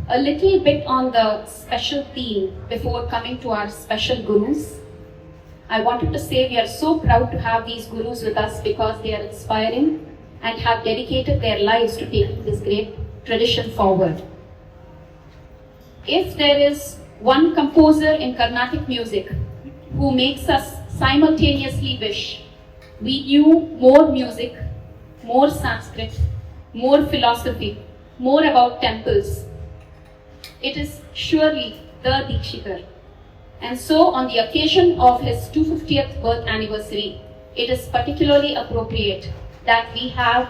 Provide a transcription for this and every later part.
A little bit on the special theme before coming to our special gurus. I wanted to say we are so proud to have these gurus with us because they are inspiring and have dedicated their lives to taking this great tradition forward. If there is one composer in Carnatic music who makes us simultaneously wish we knew more music, more Sanskrit, more philosophy, more about temples, it is surely the Dikshitar. And so, on the occasion of his 250th birth anniversary, it is particularly appropriate that we have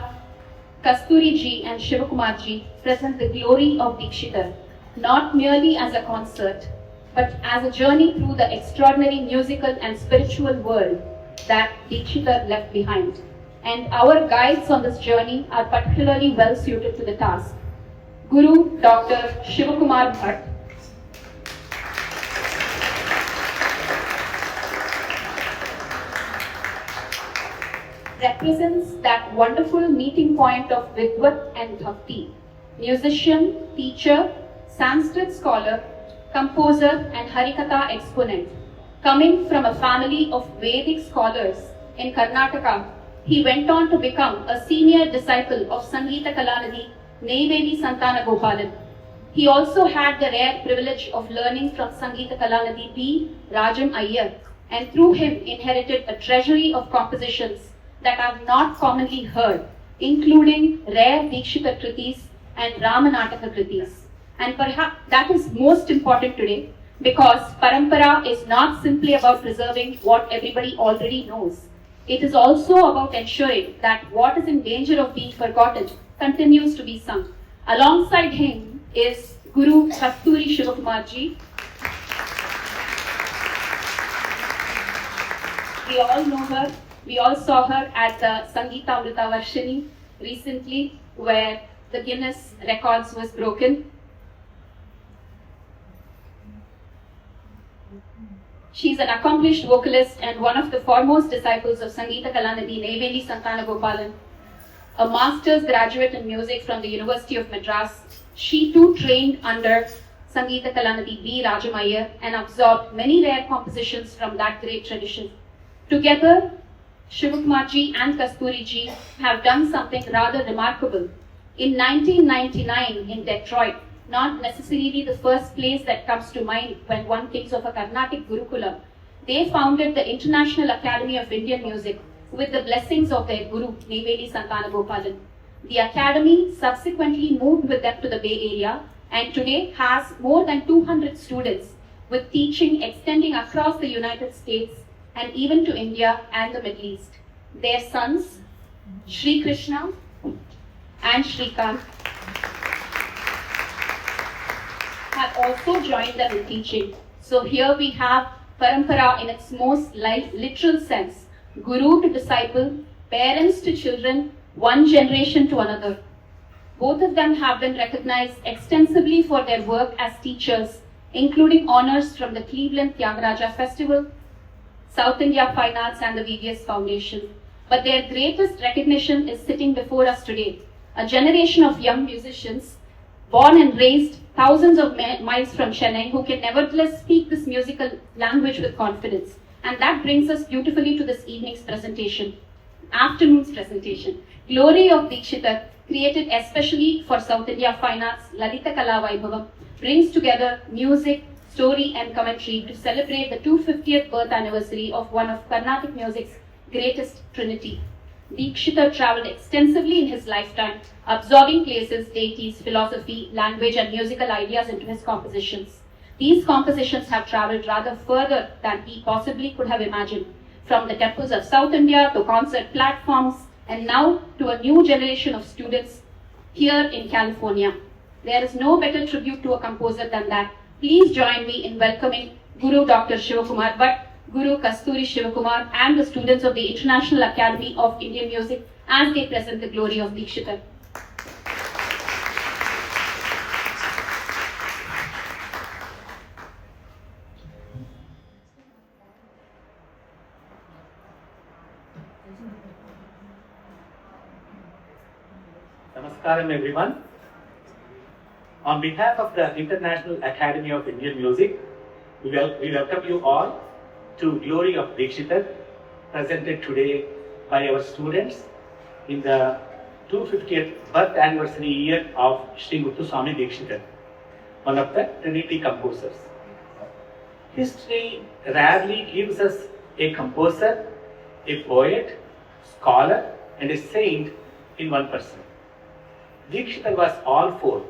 Kasthuri ji and Shivakumar ji present the glory of Dikshitar, not merely as a concert, but as a journey through the extraordinary musical and spiritual world that Dikshitar left behind. And our guides on this journey are particularly well suited to the task. Guru Dr. Shivakumar Bhat, represents that wonderful meeting point of Vidvat and Bhakti. Musician, teacher, Sanskrit scholar, composer and Harikatha exponent. Coming from a family of Vedic scholars in Karnataka, he went on to become a senior disciple of Sangeeta Kalanidhi Neyveli Santana Gopalan. He also had the rare privilege of learning from Sangeeta Kalanidhi B. Rajam Iyer, and through him inherited a treasury of compositions that are not commonly heard, including rare Dikshitar Kritis and Ramanataka Kritis. And perhaps that is most important today because Parampara is not simply about preserving what everybody already knows. It is also about ensuring that what is in danger of being forgotten continues to be sung. Alongside him is Guru Kasthuri Shivakumar ji. We all know her. We all saw her at the Sangeeta Amrita Varshini recently, where the Guinness records was broken. She's an accomplished vocalist and one of the foremost disciples of Sangeeta Kalanidhi Neyveli Santana Gopalan. A master's graduate in music from the University of Madras, she too trained under Sangeeta Kalanidhi B. Rajam Iyer and absorbed many rare compositions from that great tradition. Together, Shivakumar ji and Kasthuri ji have done something rather remarkable. In 1999 in Detroit, not necessarily the first place that comes to mind when one thinks of a Carnatic Gurukulam, they founded the International Academy of Indian Music with the blessings of their Guru, Neyveli Santana Gopalan. The Academy subsequently moved with them to the Bay Area and today has more than 200 students with teaching extending across the United States and even to India and the Middle East. Their sons, Sri Krishna and Shrikant, have also joined them in teaching. So here we have Parampara in its most literal sense. Guru to disciple, parents to children, one generation to another. Both of them have been recognized extensively for their work as teachers, including honors from the Cleveland Tyagaraja Festival, South India Fine Arts and the VVS Foundation. But their greatest recognition is sitting before us today. A generation of young musicians, born and raised thousands of miles from Chennai, who can nevertheless speak this musical language with confidence. And that brings us beautifully to this evening's afternoon's presentation. Glory of Dikshitar, created especially for South India Fine Arts, Lalita Kala Vaibhavam, brings together music, story and commentary to celebrate the 250th birth anniversary of one of Carnatic music's greatest trinity. Dikshitar travelled extensively in his lifetime, absorbing places, deities, philosophy, language and musical ideas into his compositions. These compositions have travelled rather further than he possibly could have imagined, from the temples of South India to concert platforms and now to a new generation of students here in California. There is no better tribute to a composer than that. Please join me in welcoming Guru Dr. Shivakumar Bhat, Guru Kasthuri Shivakumar and the students of the International Academy of Indian Music as they present the glory of Dikshitar. Namaskaram everyone. On behalf of the International Academy of Indian Music, we welcome you all to Glory of Dikshitar, presented today by our students in the 250th birth anniversary year of Sri Muthuswami Dikshitar, one of the Trinity composers. History rarely gives us a composer, a poet, scholar, and a saint in one person. Dikshitar was all four: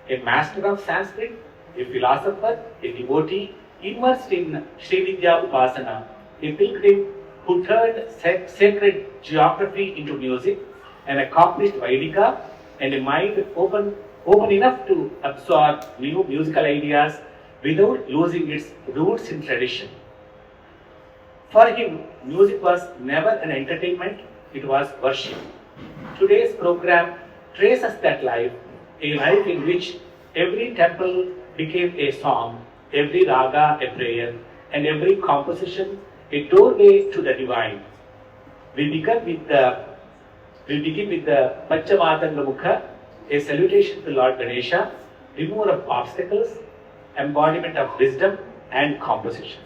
a master of Sanskrit, a philosopher, a devotee, immersed in Sri Vidya Upasana, a pilgrim who turned sacred geography into music, an accomplished Vaidika, and a mind open enough to absorb new musical ideas without losing its roots in tradition. For him, music was never an entertainment, it was worship. Today's program traces that life, a life in which every temple became a song, every raga a prayer, and every composition a doorway to the divine. We begin with the Panchamatanga Mukha, a salutation to Lord Ganesha, remover of obstacles, embodiment of wisdom and composition.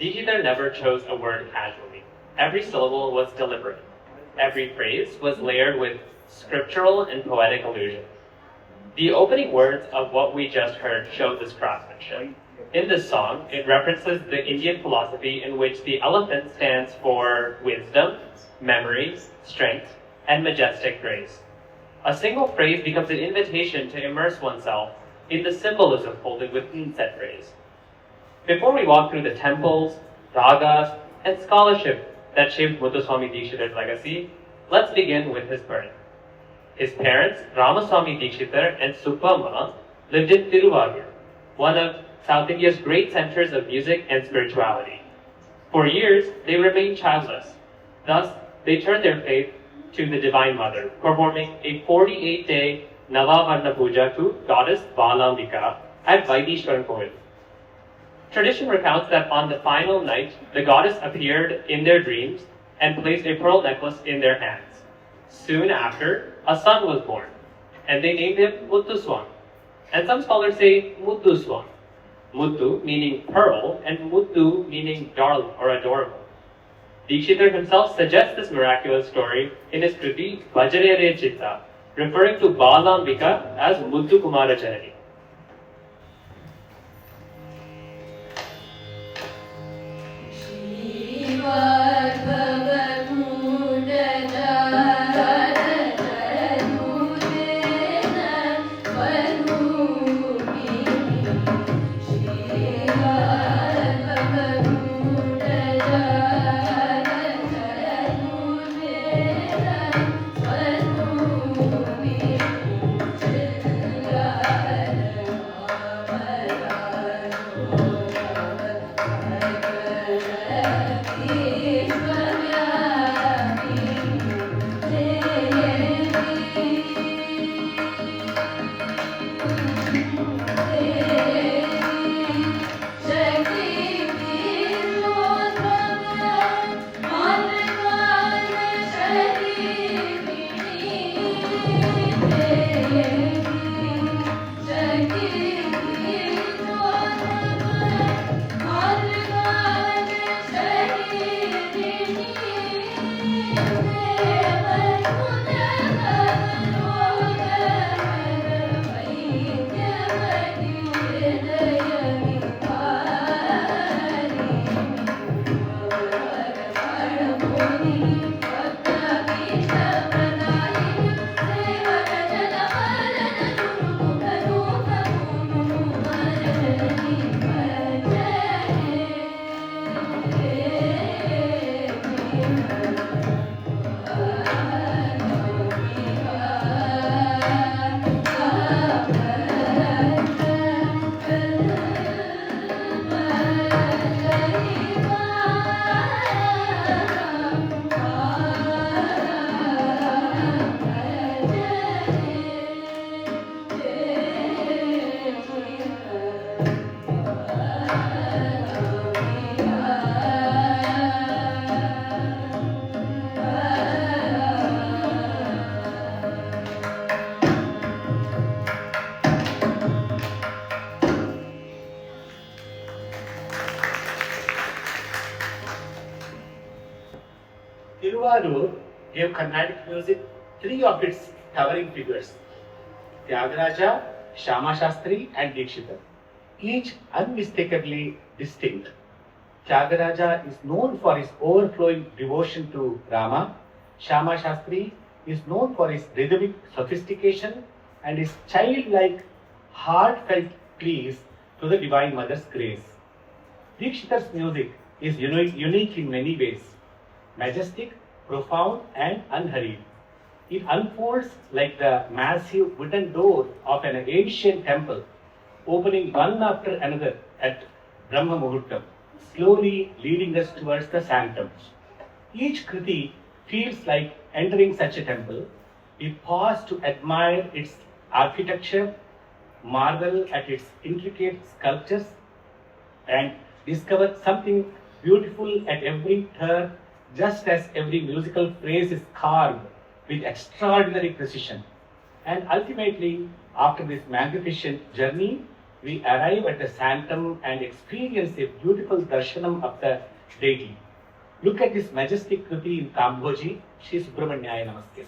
Dikshitar never chose a word casually. Every syllable was deliberate. Every phrase was layered with scriptural and poetic allusion. The opening words of what we just heard show this craftsmanship. In this song, it references the Indian philosophy in which the elephant stands for wisdom, memory, strength, and majestic grace. A single phrase becomes an invitation to immerse oneself in the symbolism folded within said phrase. Before we walk through the temples, ragas, and scholarship that shaped Muthuswami Dikshitar's legacy, let's begin with his birth. His parents, Ramaswamy Dikshitar and Suppamma, lived in Tiruvarur, one of South India's great centers of music and spirituality. For years, they remained childless. Thus, they turned their faith to the Divine Mother, performing a 48-day Navavarna Puja to goddess Balambika at Vaidishwaran Koil. Tradition recounts that on the final night, the goddess appeared in their dreams and placed a pearl necklace in their hands. Soon after, a son was born, and they named him Muthuswami. And some scholars say Muthuswami. Muthu meaning pearl, and Muthu meaning darling or adorable. Dikshitar himself suggests this miraculous story in his Kriti Vajrere Chitta, referring to Balambika as Muthu Kumara Janani. Tiruvarur gave Carnatic music three of its towering figures, Tyagaraja, Shama Shastri and Dikshitar, each unmistakably distinct. Tyagaraja is known for his overflowing devotion to Rama. Shama Shastri is known for his rhythmic sophistication and his childlike, heartfelt pleas to the Divine Mother's grace. Dikshitar's music is unique in many ways, majestic, profound and unhurried. It unfolds like the massive wooden door of an ancient temple, opening one after another at Brahma Muhurtam, slowly leading us towards the sanctum. Each Kriti feels like entering such a temple. We pause to admire its architecture, marvel at its intricate sculptures, and discover something beautiful at every turn, just as every musical phrase is carved with extraordinary precision. And ultimately, after this magnificent journey, we arrive at the sanctum and experience a beautiful darshanam of the deity. Look at this majestic Kriti in Kamboji, Shri Subramanyaya Namaste.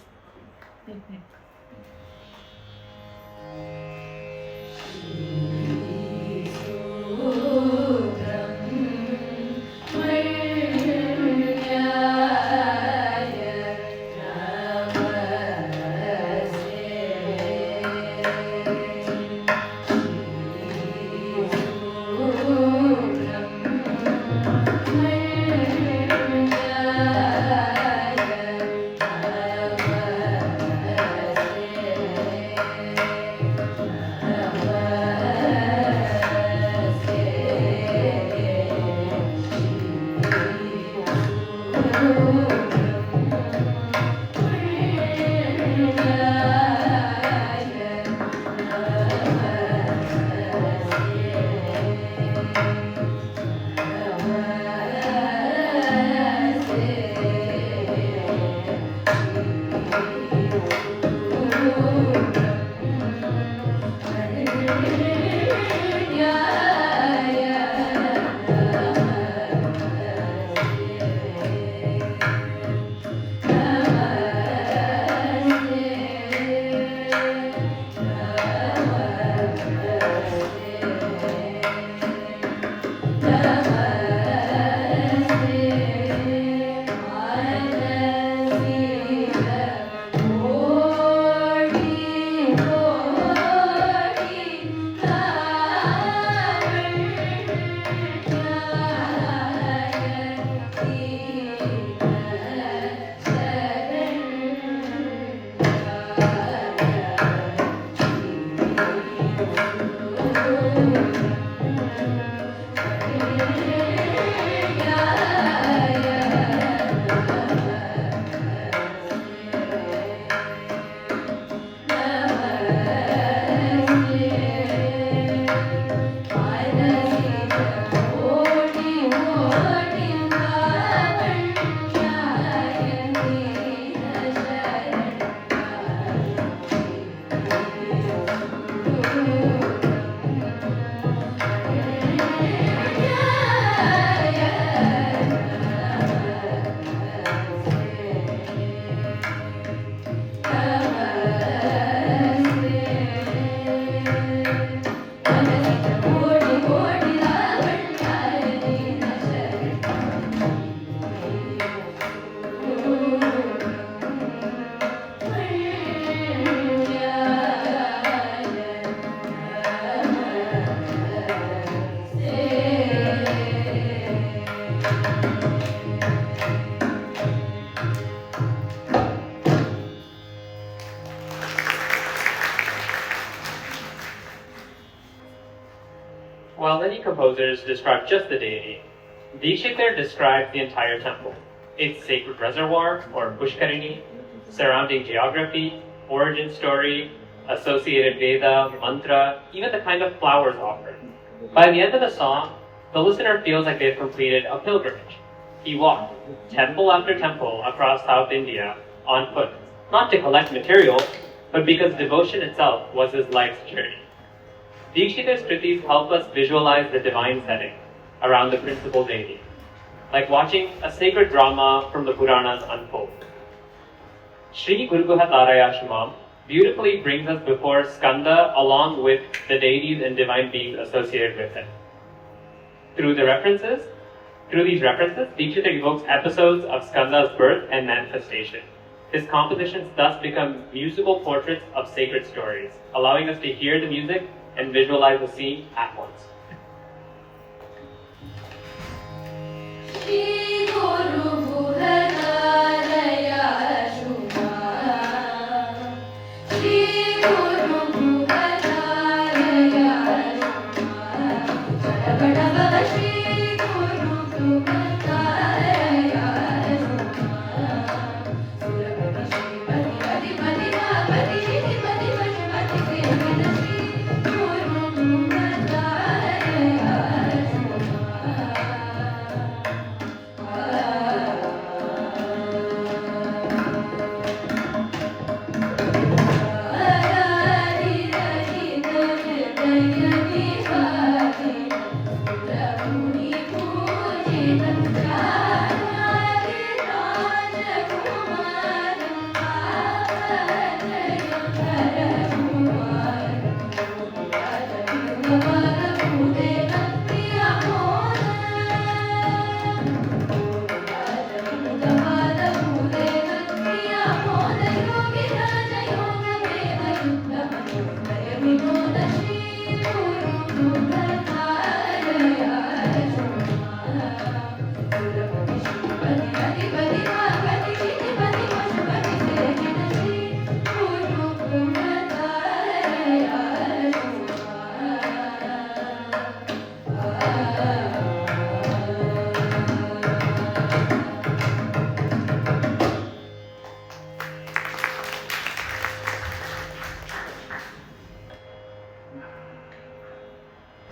While many composers describe just the deity, Dikshitar describes the entire temple, its sacred reservoir, or Pushkarini, surrounding geography, origin story, associated Veda, mantra, even the kind of flowers offered. By the end of the song, the listener feels like they've completed a pilgrimage. He walked temple after temple across South India on foot, not to collect material, but because devotion itself was his life's journey. Dikshitar's kritis help us visualize the divine setting around the principal deity, like watching a sacred drama from the Puranas unfold. Shri Guruguha Tarayashimam beautifully brings us before Skanda along with the deities and divine beings associated with it. Through these references, Dikshitar evokes episodes of Skanda's birth and manifestation. His compositions thus become musical portraits of sacred stories, allowing us to hear the music and visualize the scene at once.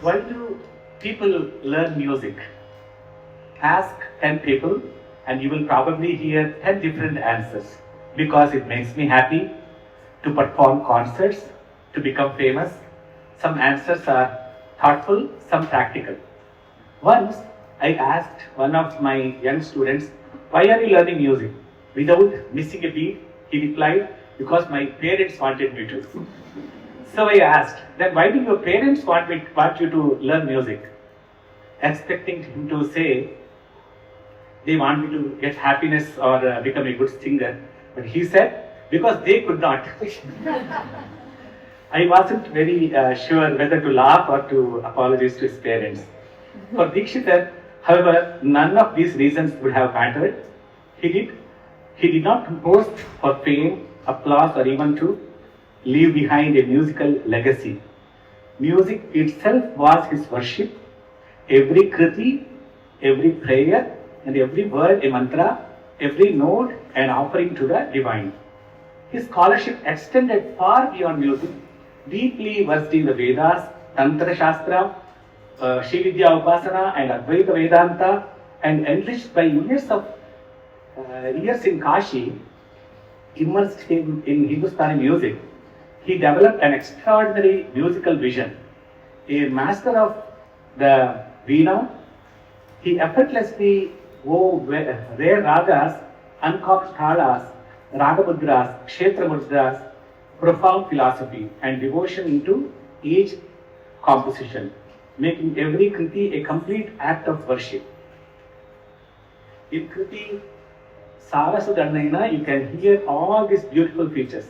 Why do people learn music? Ask 10 people and you will probably hear 10 different answers. Because it makes me happy to perform concerts, to become famous. Some answers are thoughtful, some practical. Once I asked one of my young students, why are you learning music? Without missing a beat, he replied, because my parents wanted me to. So I asked, then why do your parents want you to learn music? Expecting him to say, they want me to get happiness or become a good singer. But he said, because they could not. I wasn't very sure whether to laugh or to apologize to his parents. For Dikshitar, however, none of these reasons would have mattered. He did not compose for fame, applause, or even to leave behind a musical legacy. Music itself was his worship. Every kriti, every prayer, and every word a mantra, every note an offering to the divine. His scholarship extended far beyond music, deeply versed in the Vedas, Tantra Shastra, Shividya Upasana, and Advaita Vedanta, and enriched by years in Kashi, immersed him in Hindustani music. He developed an extraordinary musical vision. A master of the Veena, he effortlessly wove rare ragas, uncorked talas, ragabudras, kshetramudras, profound philosophy and devotion into each composition, making every kriti a complete act of worship. In kriti Sarasudanaina, you can hear all these beautiful features.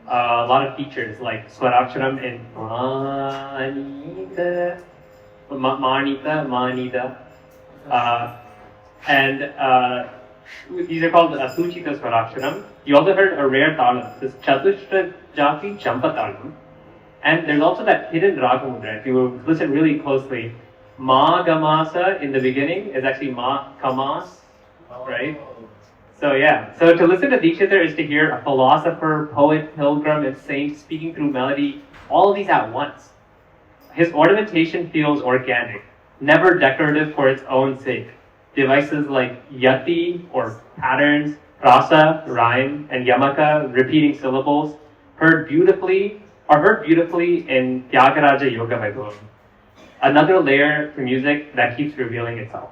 A lot of features like Swaraksharam and Manita, and these are called Suchita Swaraksharam. You also heard a rare talam, this Chatushra Jati Champatalam. And there's also that hidden Ragamudra. If you listen really closely, Ma Gamasa in the beginning is actually Ma Kamas, right? So yeah, so to listen to Dikshitar is to hear a philosopher, poet, pilgrim, and saint speaking through melody, all of these at once. His ornamentation feels organic, never decorative for its own sake. Devices like yati or patterns, rasa, rhyme, and yamaka, repeating syllables, are heard beautifully in Tyagaraja Yoga Vaibhavam. Another layer to music that keeps revealing itself.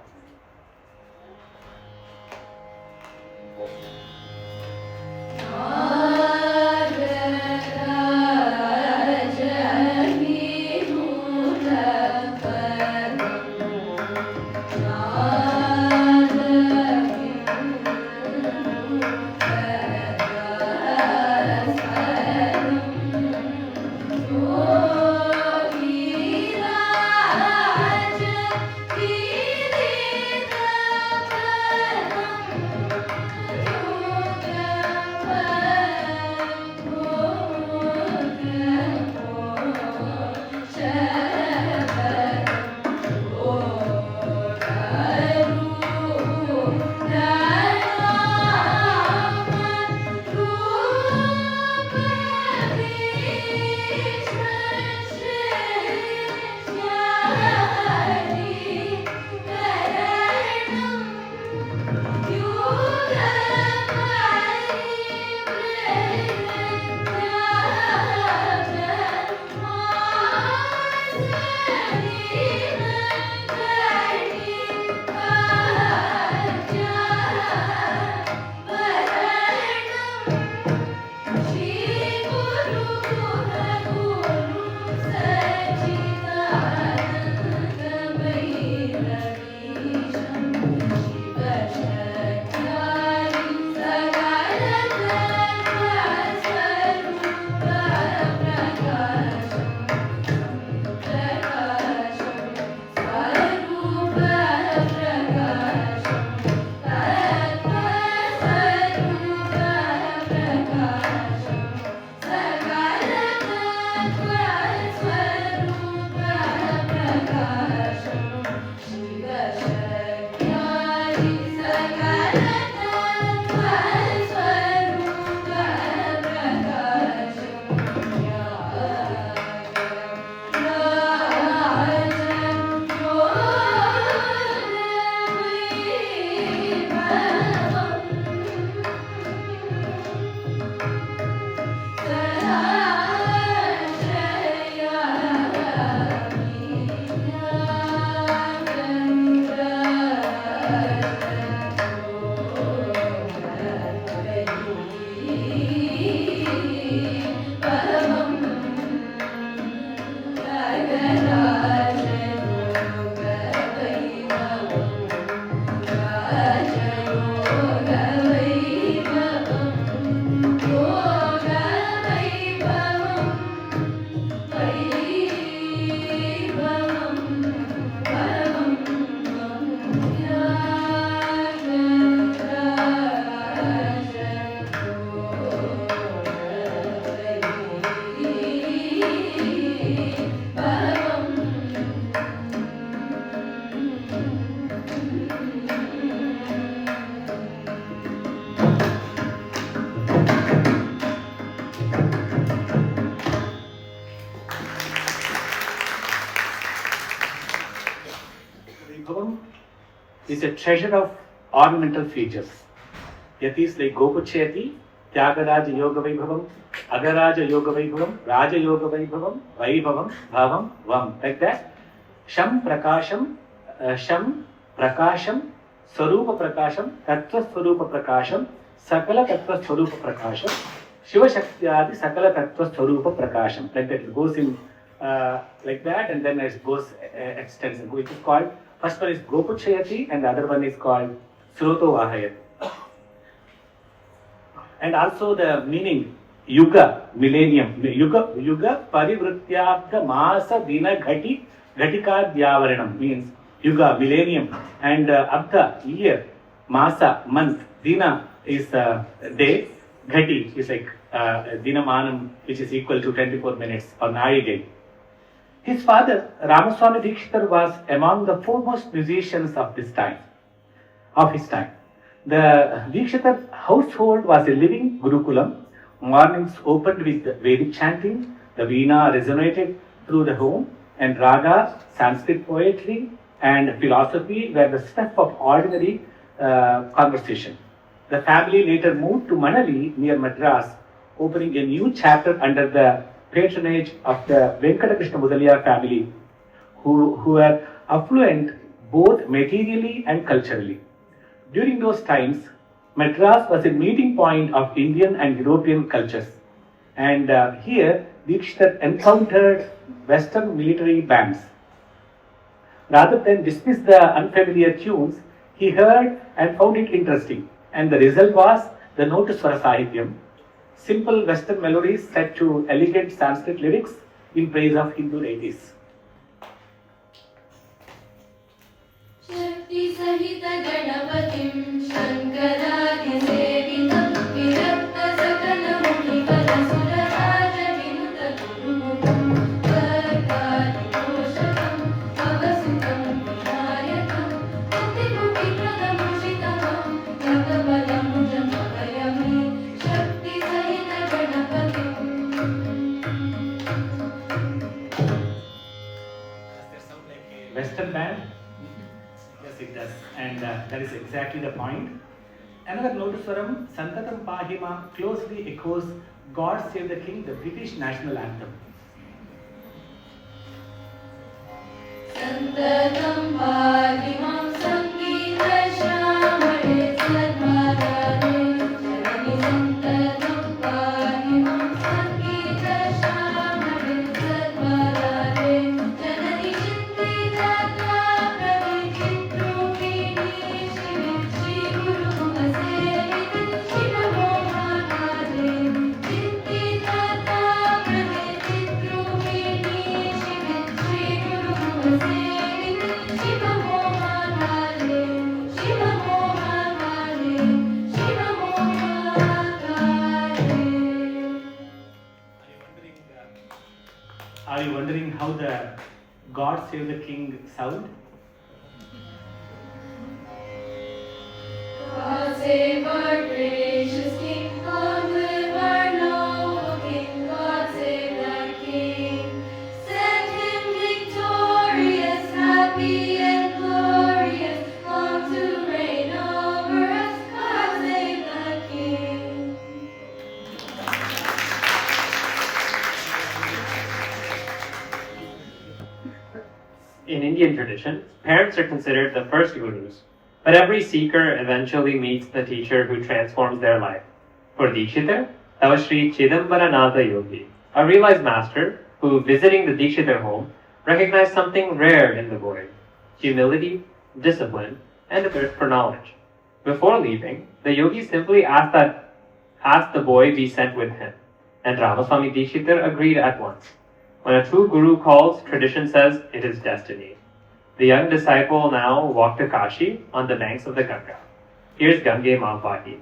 Vaibhavam is a treasure of ornamental features. Yatis like Gopuchayati, Tyagaraja Yoga Vaibhavam, Agaraja Yoga Vaibhavam, Raja Yoga Vaibhavam, Vaibhavam, Bhavam, Vam. Like that. Sham Prakasham, Swarupa Prakasham, Tattva Swarupa Prakasham, Sakala Tattva Swarupa Prakasham, Shiva Shaktyadi Sakala Tattva Swarupa Prakasham. Like that, it goes in like that, and then it goes extends, which is called, first one is Gopuchayati and the other one is called Sroto Vahayati. And also the meaning Yuga, millennium, Yuga Parivrityabdha Masa Dina Ghati Ghatika Dhyavaranam means Yuga, millennium, and Abdha, year, Masa, month, Dina is day, Ghati is like Dinamanam, which is equal to 24 minutes or Nari day. His father, Ramaswamy Dikshitar, was among the foremost musicians of his time. The Dikshitar household was a living Gurukulam. Mornings opened with Vedic chanting, the Veena resonated through the home, and Raga, Sanskrit poetry, and philosophy were the stuff of ordinary conversation. The family later moved to Manali near Madras, opening a new chapter under the patronage of the Venkatakrishna Mudaliar family, who were affluent both materially and culturally. During those times, Madras was a meeting point of Indian and European cultures, and here Dikshitar encountered Western military bands. Rather than dismiss the unfamiliar tunes, he heard and found it interesting, and the result was the Notuswara Sahityam, simple Western melodies set to elegant Sanskrit lyrics in praise of Hindu deities. Western band? Yes, it does. And that is exactly the point. Another Notuswaram, Santatam Pahima, closely echoes God Save the King, the British national anthem. Santatam Pahima, Sangeeta Shamare Sarvarare, Janani Santatam Pahima, Sangeeta Shamare Sarvarare, Janani Chintitata Pravi Chitrupini, Shivi Shri Guru Mahaseviti, Shiva Mohanare, Chintitata Pravi Chitrupini, Shivi Shri Guru Mahaseviti, Shiva Mohanare, Shiva Mohanare, Shiva Mohanare. Are you wondering how the God Save the King sound? God save our gracious King, God live our noble King, God save the King. Send him victorious, happy and glorious, long to reign over us, God save the King. In Indian tradition, parents are considered the first gurus, but every seeker eventually meets the teacher who transforms their life. For Dikshitar, that was Sri Chidambaranatha Yogi, a realized master who, visiting the Dikshitar home, recognized something rare in the boy: humility, discipline, and a thirst for knowledge. Before leaving, the yogi simply asked the boy be sent with him, and Ramaswamy Dikshitar agreed at once. When a true guru calls, tradition says it is destiny. The young disciple now walked to Kashi on the banks of the Ganga. Here's Gange Maapati.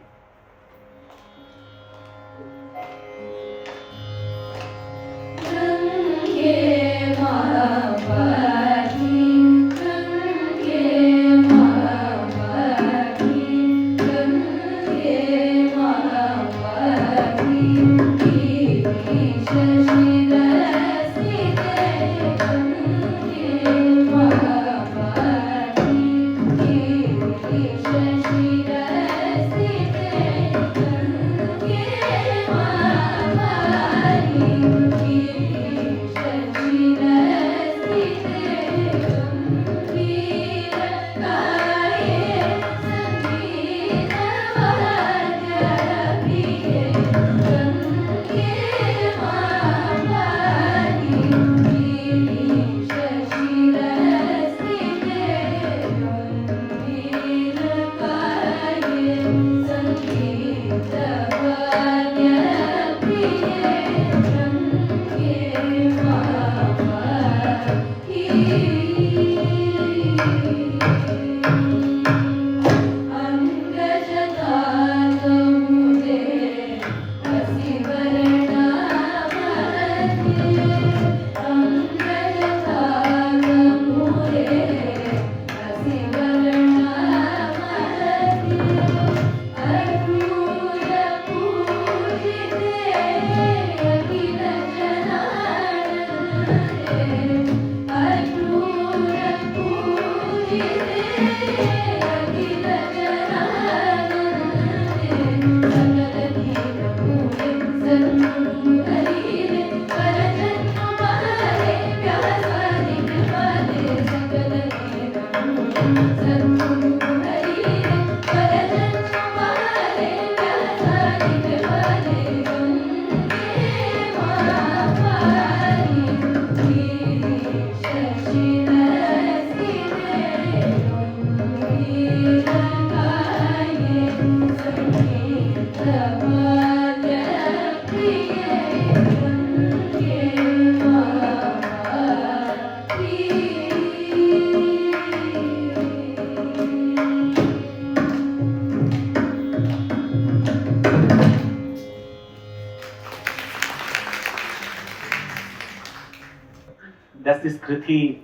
Does this Kriti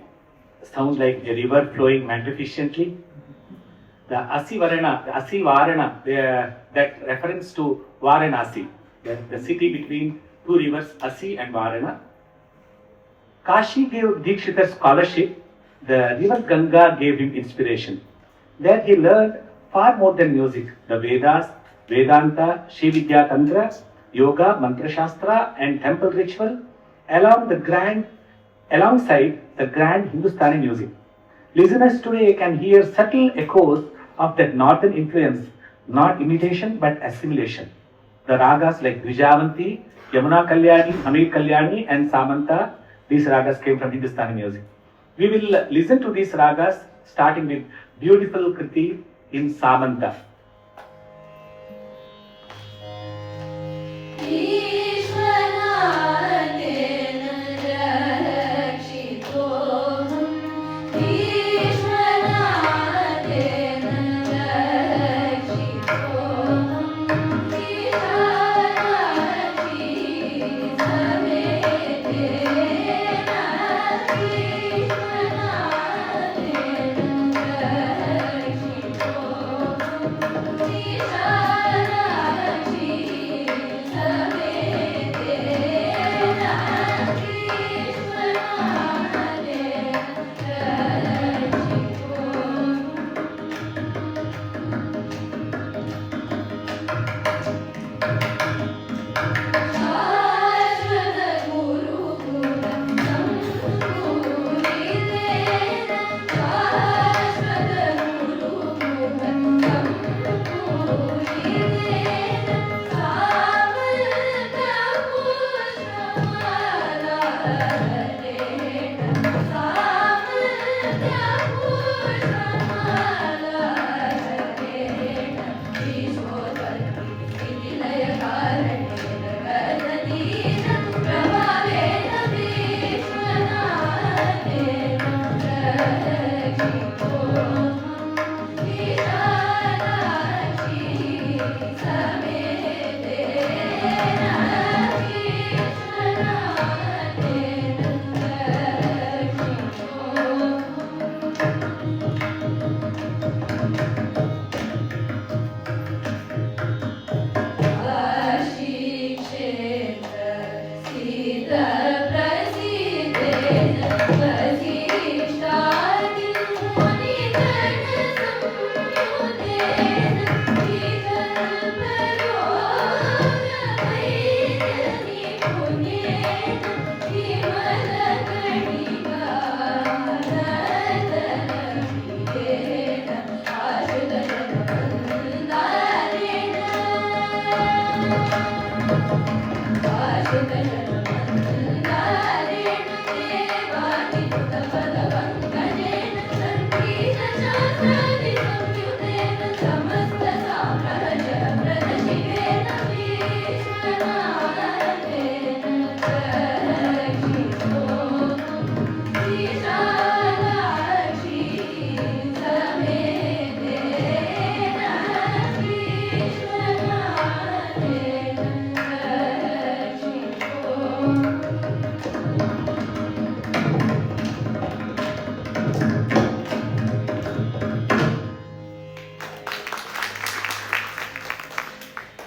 sound like a river flowing magnificently? The Asi Varana, that reference to Varanasi, the city between two rivers, Asi and Varana. Kashi gave Dikshitar scholarship. The river Ganga gave him inspiration. There he learned far more than music: the Vedas, Vedanta, Shividya Tantra, Yoga, Mantra Shastra, and temple ritual, alongside the grand Hindustani music. Listeners today can hear subtle echoes of that northern influence, not imitation but assimilation. The ragas like Dvijavanti, Yamuna Kalyani, Hamid Kalyani, and Samanta, these ragas came from Hindustani music. We will listen to these ragas starting with beautiful Kriti in Samanta.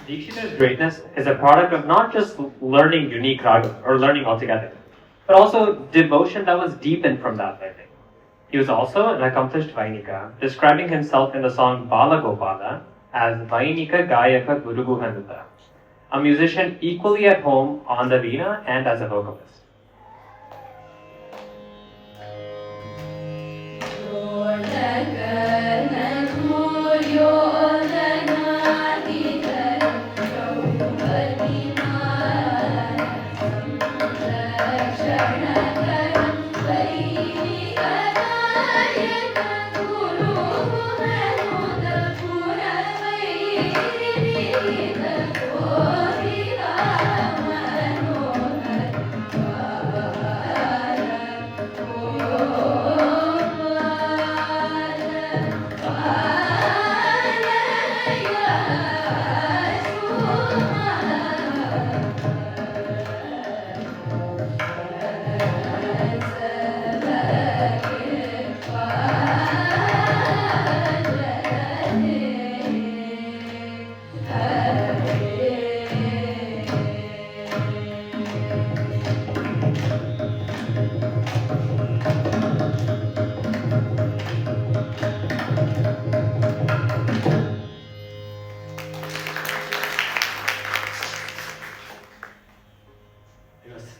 Dikshitar's greatness is a product of not just learning unique raga or learning altogether, but also devotion that was deepened from that learning. He was also an accomplished Vainika, describing himself in the song Bala Gopala as Vainika Gayaka Guruguhanuta, a musician equally at home on the veena and as a vocalist.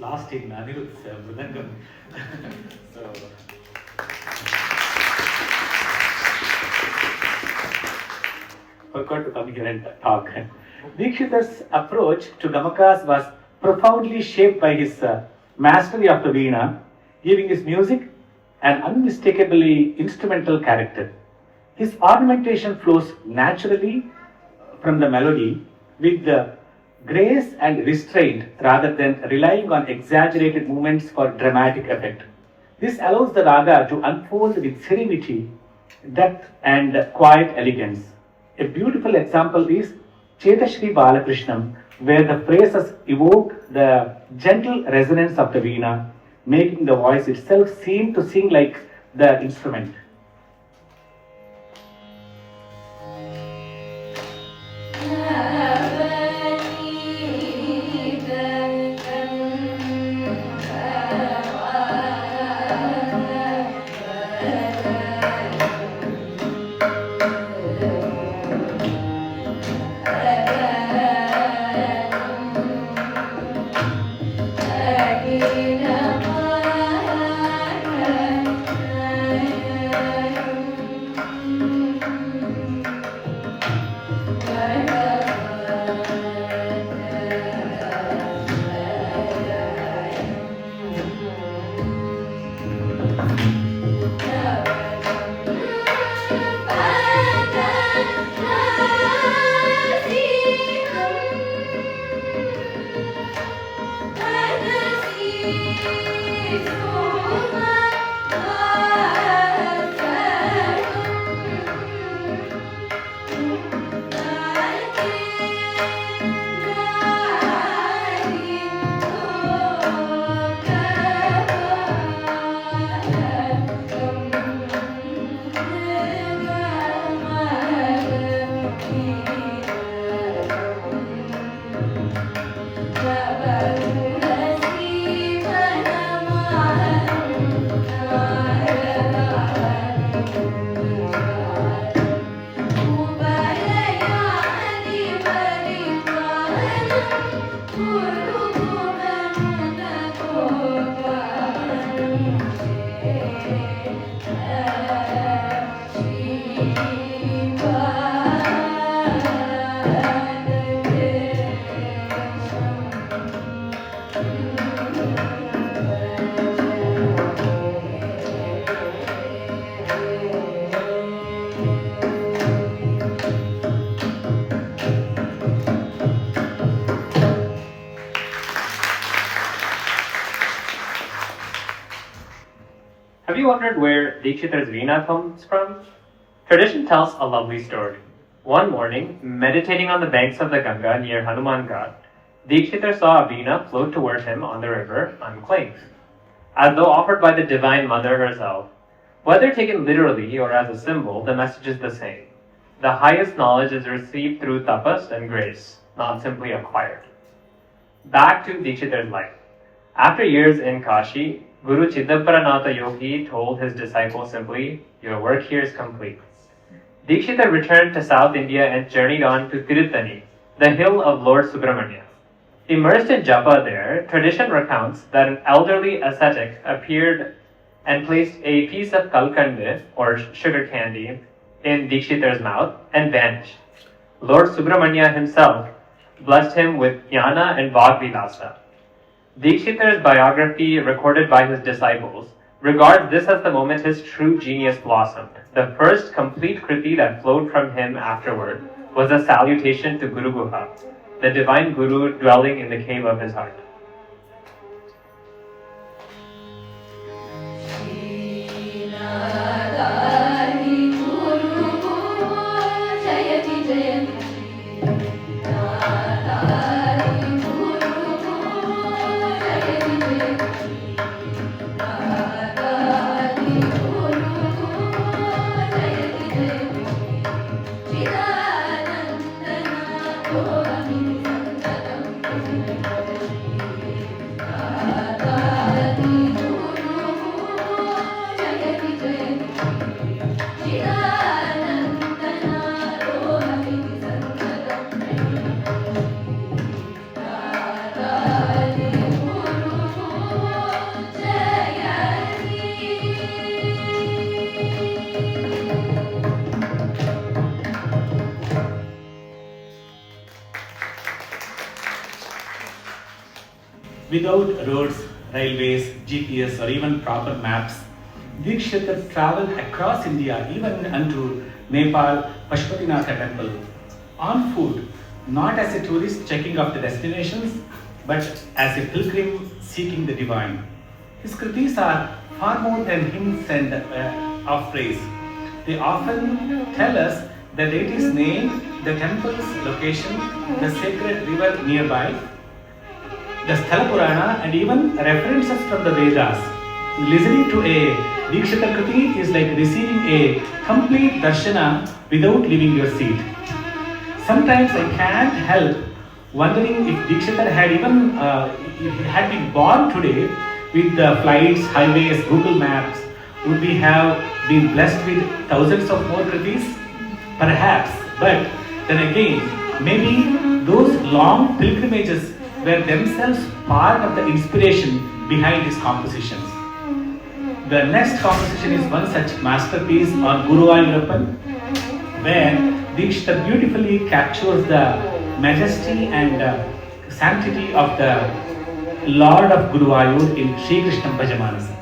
Last in Anirudh's Mridangam. So, forgot to come here and talk. Dikshitar's approach to Gamakas was profoundly shaped by his mastery of the veena, giving his music an unmistakably instrumental character. His ornamentation flows naturally from the melody with the grace and restraint rather than relying on exaggerated movements for dramatic effect. This allows the raga to unfold with serenity, depth and quiet elegance. A beautiful example is Chetashri Balakrishnam, where the phrases evoke the gentle resonance of the veena, making the voice itself seem to sing like the instrument. Have you wondered where Dikshitar's Veena comes from? Tradition tells a lovely story. One morning, meditating on the banks of the Ganga near Hanuman Ghat, Dikshitar saw a Veena float toward him on the river unclaimed, as though offered by the Divine Mother herself. Whether taken literally or as a symbol, the message is the same. The highest knowledge is received through tapas and grace, not simply acquired. Back to Dikshitar's life. After years in Kashi, Guru Chidambaranatha Yogi told his disciples simply, "Your work here is complete." Dikshitar returned to South India and journeyed on to Tirutani, the hill of Lord Subramanya. Immersed in japa there, tradition recounts that an elderly ascetic appeared and placed a piece of kalkande, or sugar candy, in Dikshitar's mouth and vanished. Lord Subramanya himself blessed him with jnana and vagvilasa. Dikshitar's biography, recorded by his disciples, regards this as the moment his true genius blossomed. The first complete kriti that flowed from him afterward was a salutation to Guru Guha, the divine Guru dwelling in the cave of his heart. Without roads, railways, GPS, or even proper maps, Dikshitar traveled across India, even unto Nepal, Pashupatinath temple, on foot, not as a tourist checking off the destinations, but as a pilgrim seeking the divine. His kritis are far more than hymns and of praise. They often tell us the deity's name, the temple's location, the sacred river nearby, the Sthala Purana, and even references from the Vedas. Listening to a Dikshitar Kriti is like receiving a complete darshana without leaving your seat. Sometimes I can't help wondering if Dikshitar had even, if he had been born today with the flights, highways, Google Maps, would we have been blessed with thousands of more Kritis? Perhaps, but then again, maybe those long pilgrimages were themselves part of the inspiration behind his compositions. The next composition is one such masterpiece on Guruvayurappan, where Dikshitar beautifully captures the majesty and sanctity of the Lord of Guruvayur in Sri Krishna Bhajamanasa.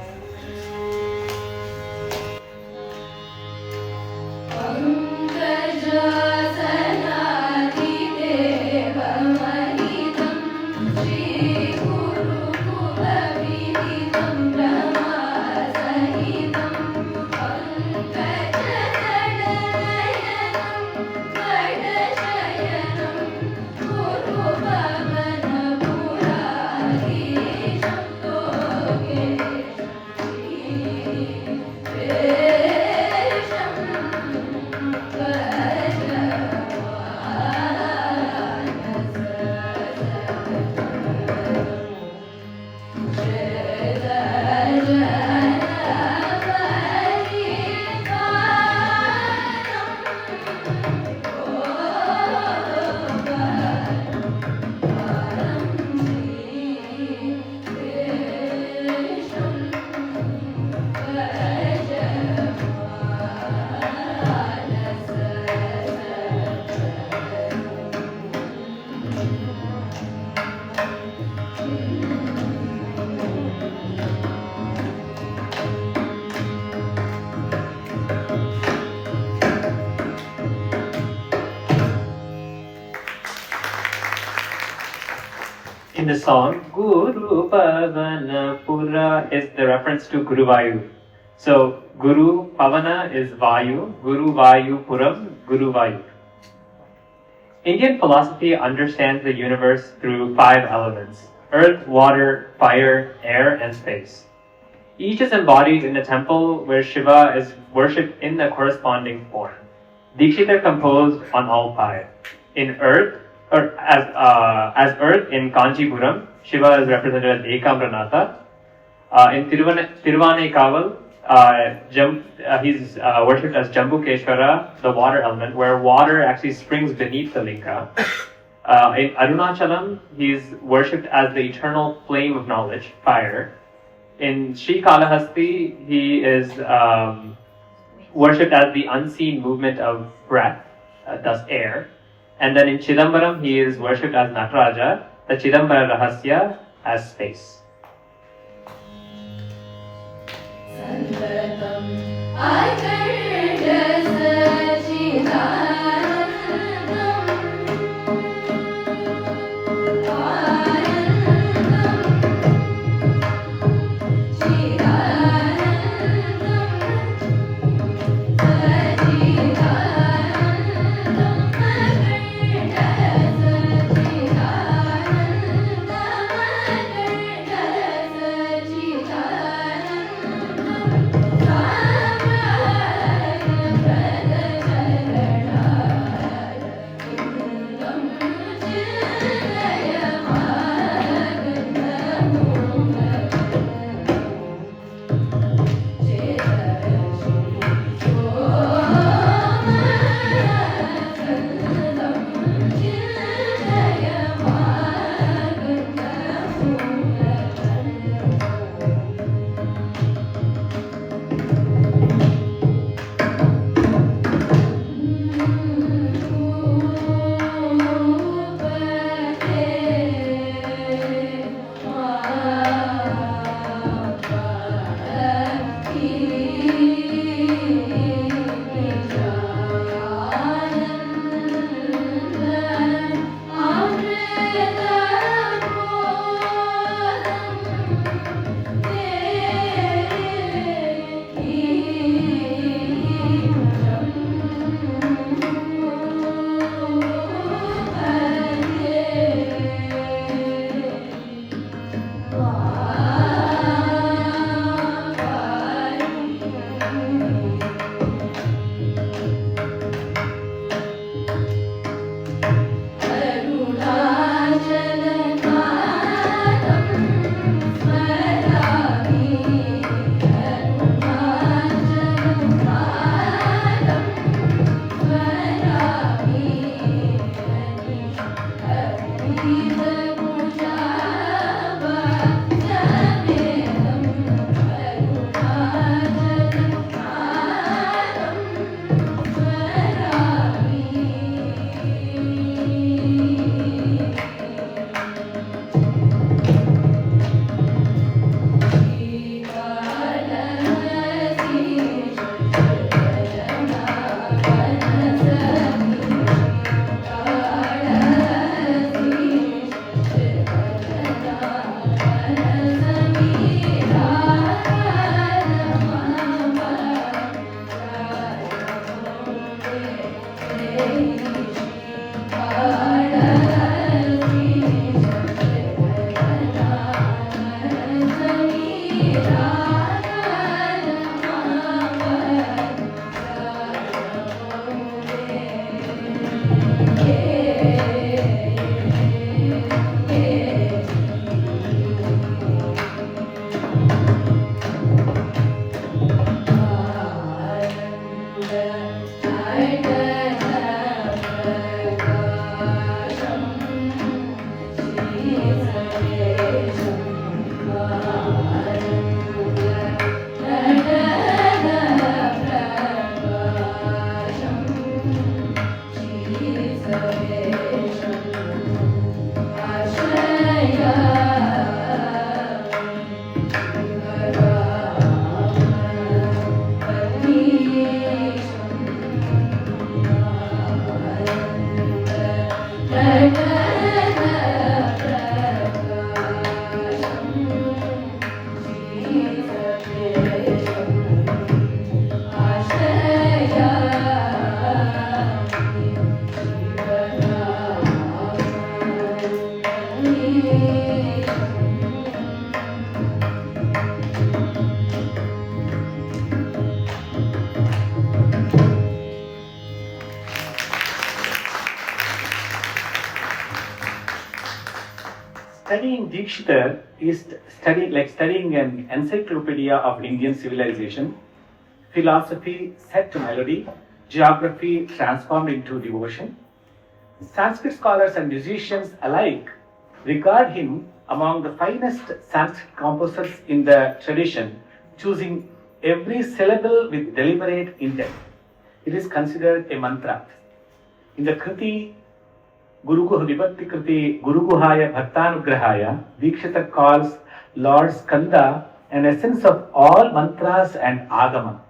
In the song, Guru Pavana Pura is the reference to Guruvayur. So Guru Pavana is Vayu, Guru Vayu Puram, Guru Vayu. Indian philosophy understands the universe through 5 elements: earth, water, fire, air, and space. Each is embodied in a temple where Shiva is worshipped in the corresponding form. Dikshitar composed on all 5. In earth, or as earth in Kanchipuram, Shiva is represented as Ekambranatha. In Tiruvanekaval, he's worshipped as Jambukeshwara, the water element, where water actually springs beneath the linga. In Arunachalam, he's worshipped as the eternal flame of knowledge, fire. In Sri Kalahasti, he is worshipped as the unseen movement of breath, thus air. And then in Chidambaram, he is worshipped as Nataraja, the Chidambara Rahasya, as space. studying Dikshitar is studying an encyclopedia of Indian civilization, philosophy set to melody, geography transformed into devotion. Sanskrit scholars and musicians alike regard him among the finest Sanskrit composers in the tradition, choosing every syllable with deliberate intent. It is considered a mantra. In the Kriti, Vibhakti Kriti Guruguhaya Bhattanugrahaya, Dikshitar calls Lord Skanda an essence of all mantras and agama.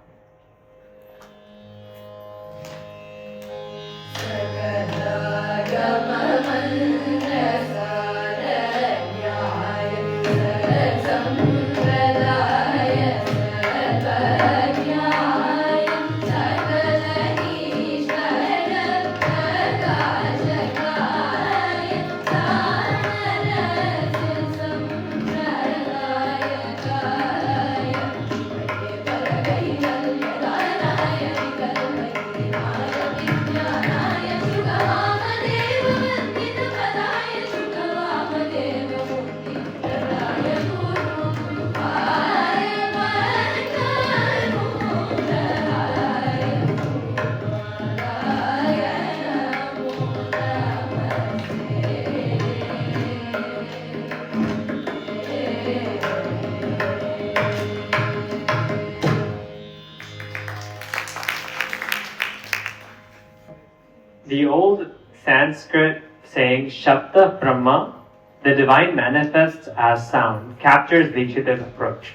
The old Sanskrit saying Shabda Brahma, the divine manifests as sound, captures Dikshitar's approach,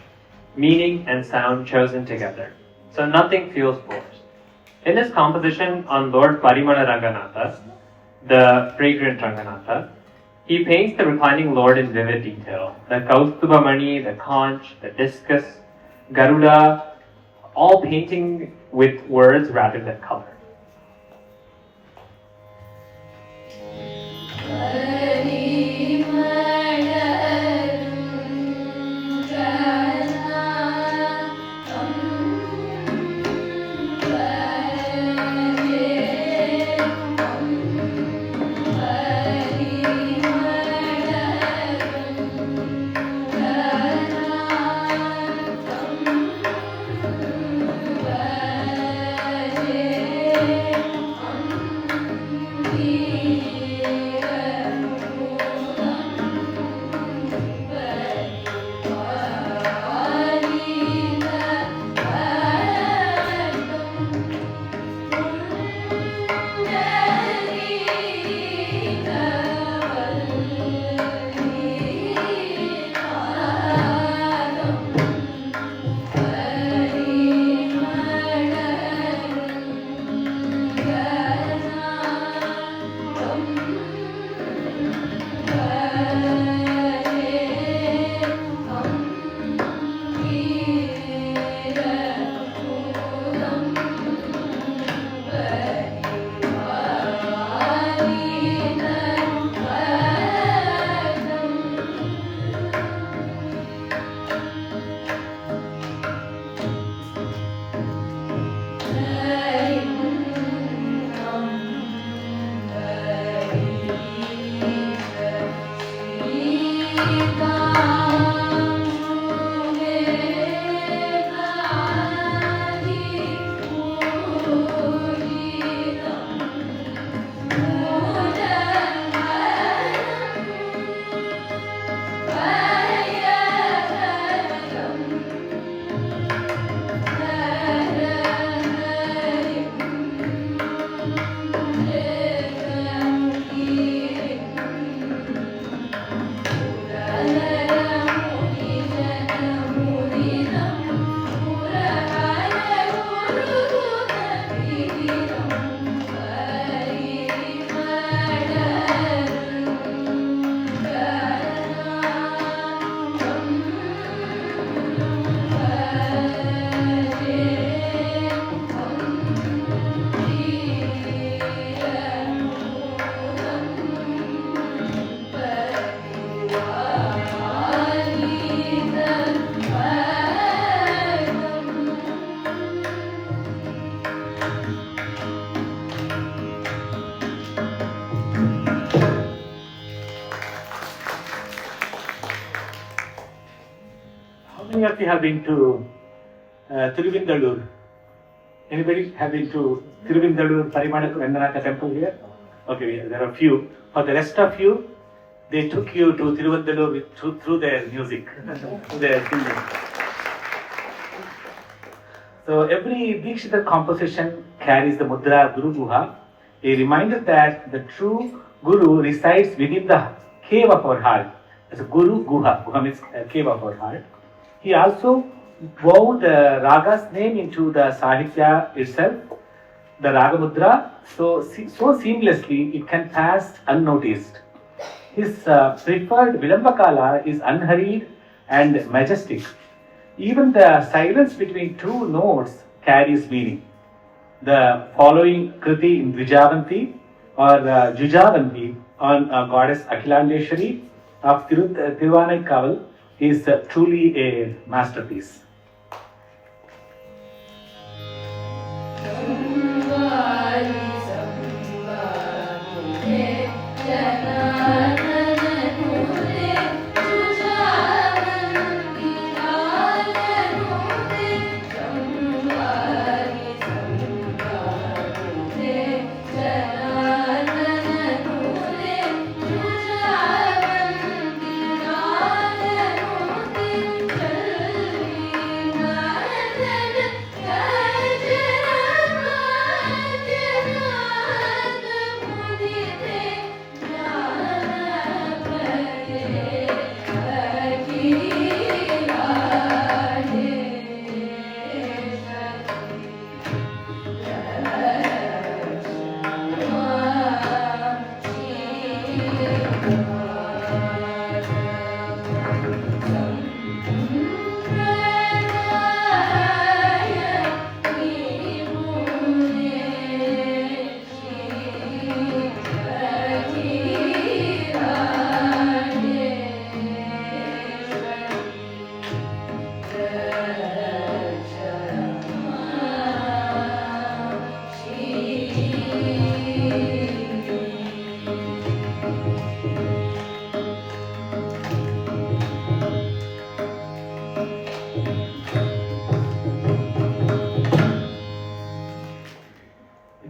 meaning and sound chosen together. So nothing feels forced. In his composition on Lord Parimala Ranganatha, the fragrant Ranganatha, he paints the reclining Lord in vivid detail. The Kaustubhamani, the conch, the discus, Garuda, all painting with words rather than color. of you have been to Tiruvindallur? Anybody have been to Tiruvindallur Parimana Ranganatha temple here? Okay, there are a few. For the rest of you, they took you to Tiruvindallur through their music, through their singing. So every Dikshitar composition carries the mudra Guru Guha, a reminder that the true Guru resides within the cave of our heart. As a Guru Guha, Guha means cave of our heart. He also wove the Raga's name into the Sahitya itself, the Raga Mudra, so seamlessly it can pass unnoticed. His preferred Vilambakala is unhurried and majestic. Even the silence between two notes carries meaning. The following Kriti in Dvijavanti or Jujavanti on goddess Akhilandeshwari of Tiruvannaikaval is truly a masterpiece.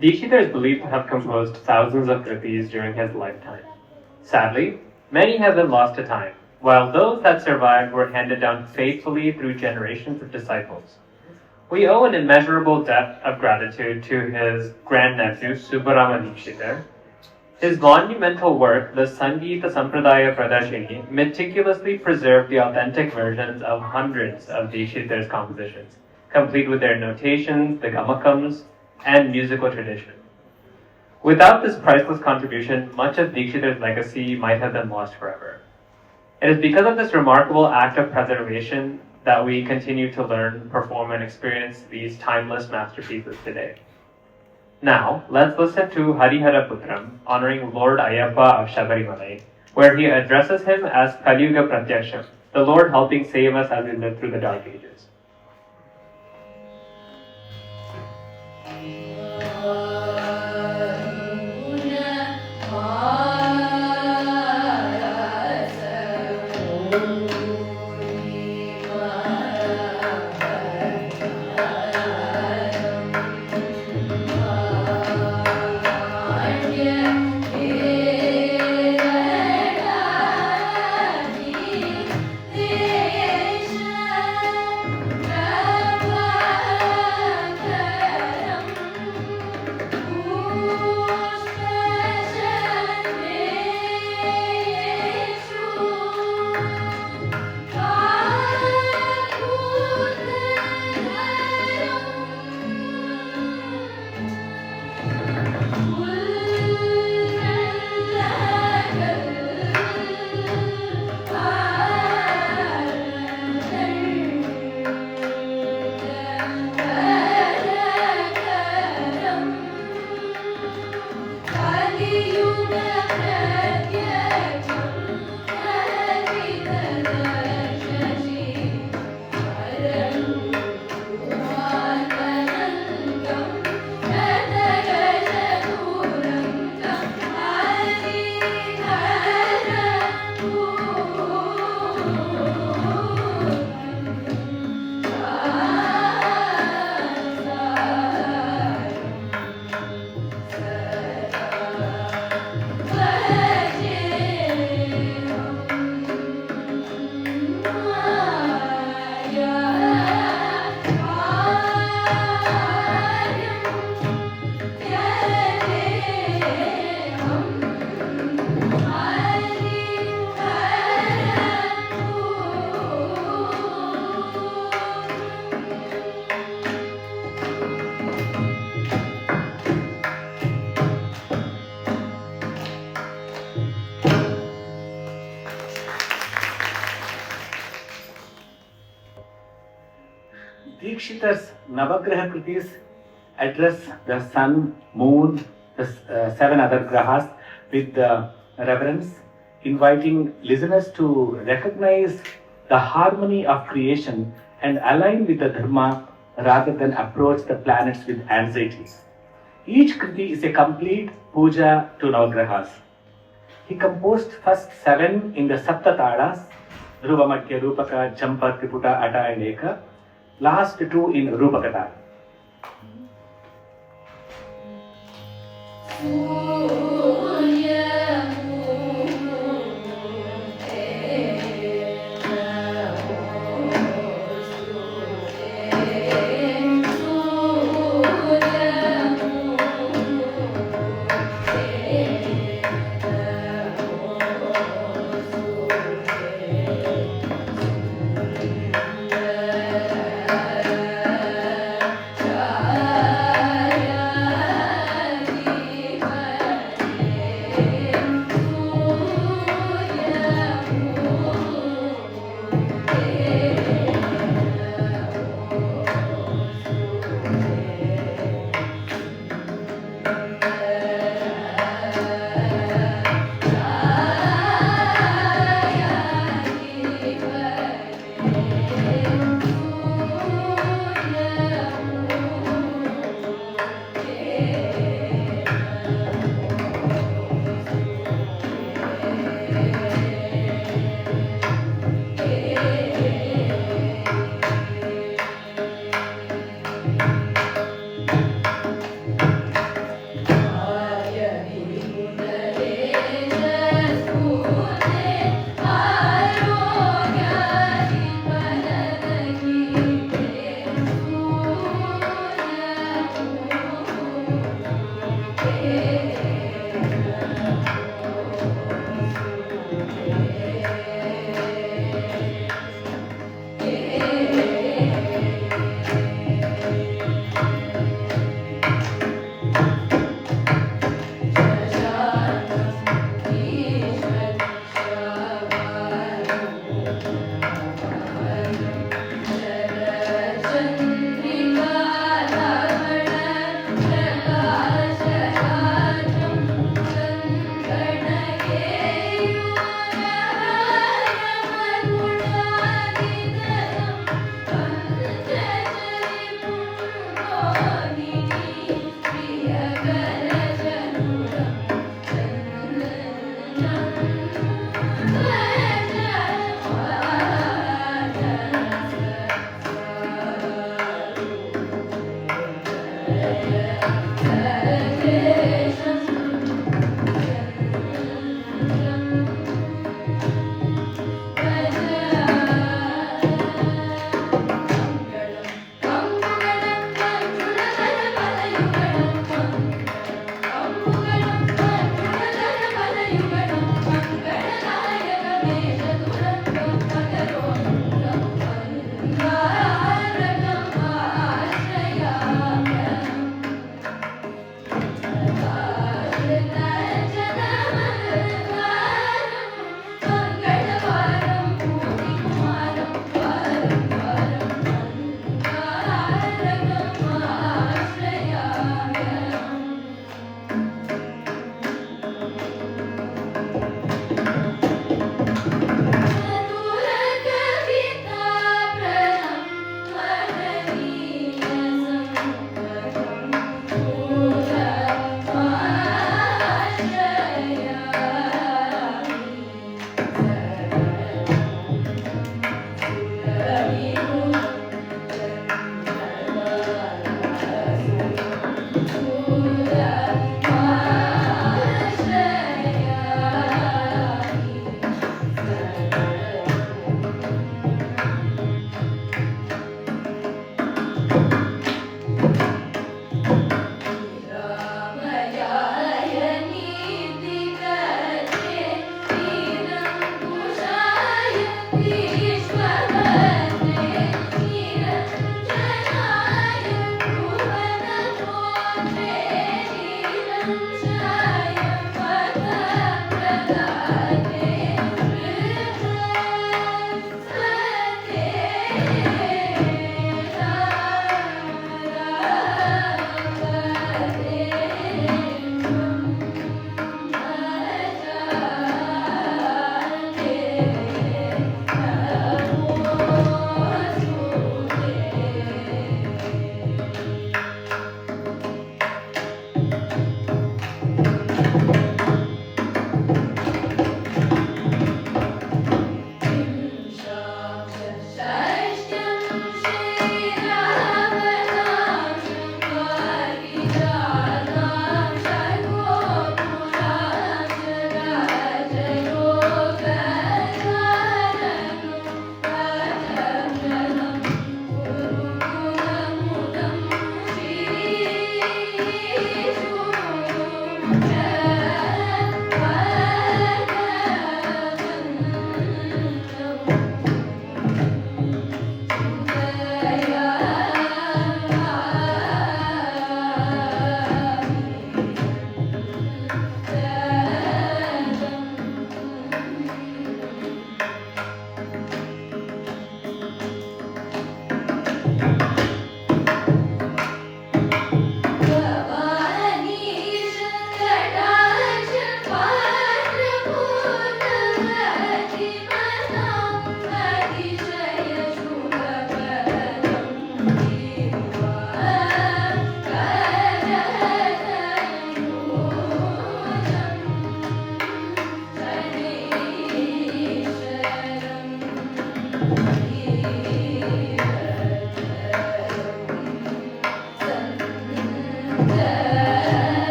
Dikshitar is believed to have composed thousands of kritis during his lifetime. Sadly, many have been lost to time, while those that survived were handed down faithfully through generations of disciples. We owe an immeasurable debt of gratitude to his grandnephew, Subbarama Dikshitar. His monumental work, the Sangeeta Sampradaya Pradarshini, meticulously preserved the authentic versions of hundreds of Dikshitar's compositions, complete with their notations, the gamakams, and musical tradition. Without this priceless contribution, much of Dikshitar's legacy might have been lost forever. It is because of this remarkable act of preservation that we continue to learn, perform, and experience these timeless masterpieces today. Now, let's listen to Harihara Putram, honoring Lord Ayyappa of Shabarimalai, where he addresses him as Kaliyuga Pratyaksham, the Lord helping save us as we live through the dark ages. Dikshitar's Navagraha Kritis address the sun, moon, the seven other grahas with reverence, inviting listeners to recognize the harmony of creation and align with the dharma rather than approach the planets with anxiety. Each kriti is a complete puja to Navagrahas. He composed first 7 in the Sapta Tadas, Dhruva Madhya, Rupaka, Champa, Triputa, Ata and Eka, last 2 in Rupakata.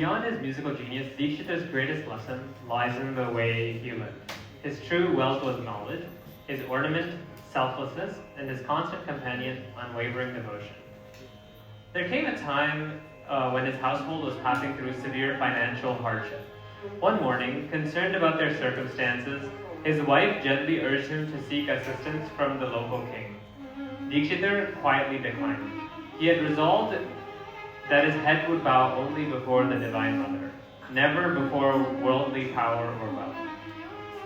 Beyond his musical genius, Dikshitar's greatest lesson lies in the way he lived. His true wealth was knowledge, his ornament, selflessness, and his constant companion, unwavering devotion. There came a time when his household was passing through severe financial hardship. One morning, concerned about their circumstances, his wife gently urged him to seek assistance from the local king. Dikshitar quietly declined. He had resolved that his head would bow only before the Divine Mother, never before worldly power or wealth.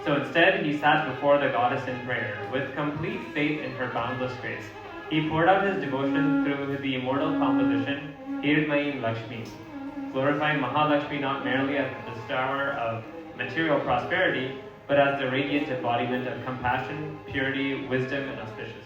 So instead, he sat before the goddess in prayer, with complete faith in her boundless grace. He poured out his devotion through the immortal composition, Hirmayin Lakshmi, glorifying Mahalakshmi not merely as the bestower of material prosperity, but as the radiant embodiment of compassion, purity, wisdom, and auspiciousness.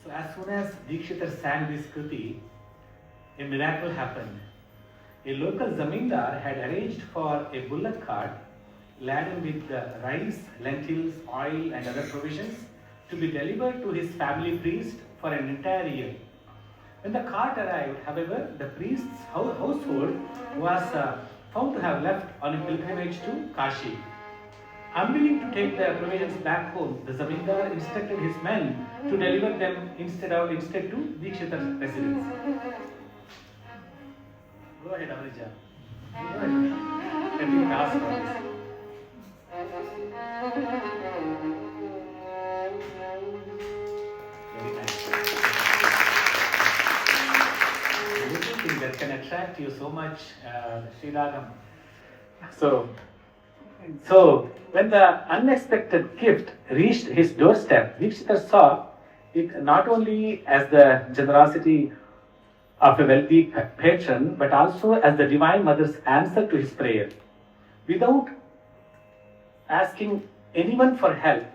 So as soon as Dikshitar sang this Kriti, a miracle happened. A local zamindar had arranged for a bullock cart laden with rice, lentils, oil and other provisions to be delivered to his family priest for an entire year. When the cart arrived, however, the priest's household was found to have left on a pilgrimage to Kashi. Unwilling to take the provisions back home, the zamindar instructed his men to deliver them instead to Dikshitar's residence. Go ahead, Avanija. Go ahead. Let me ask for this. Very nice. A little thing that can attract you so much, Sriragam. So, when the unexpected gift reached his doorstep, Dikshitar saw it not only as the generosity of a wealthy patron, but also as the Divine Mother's answer to his prayer. Without asking anyone for help,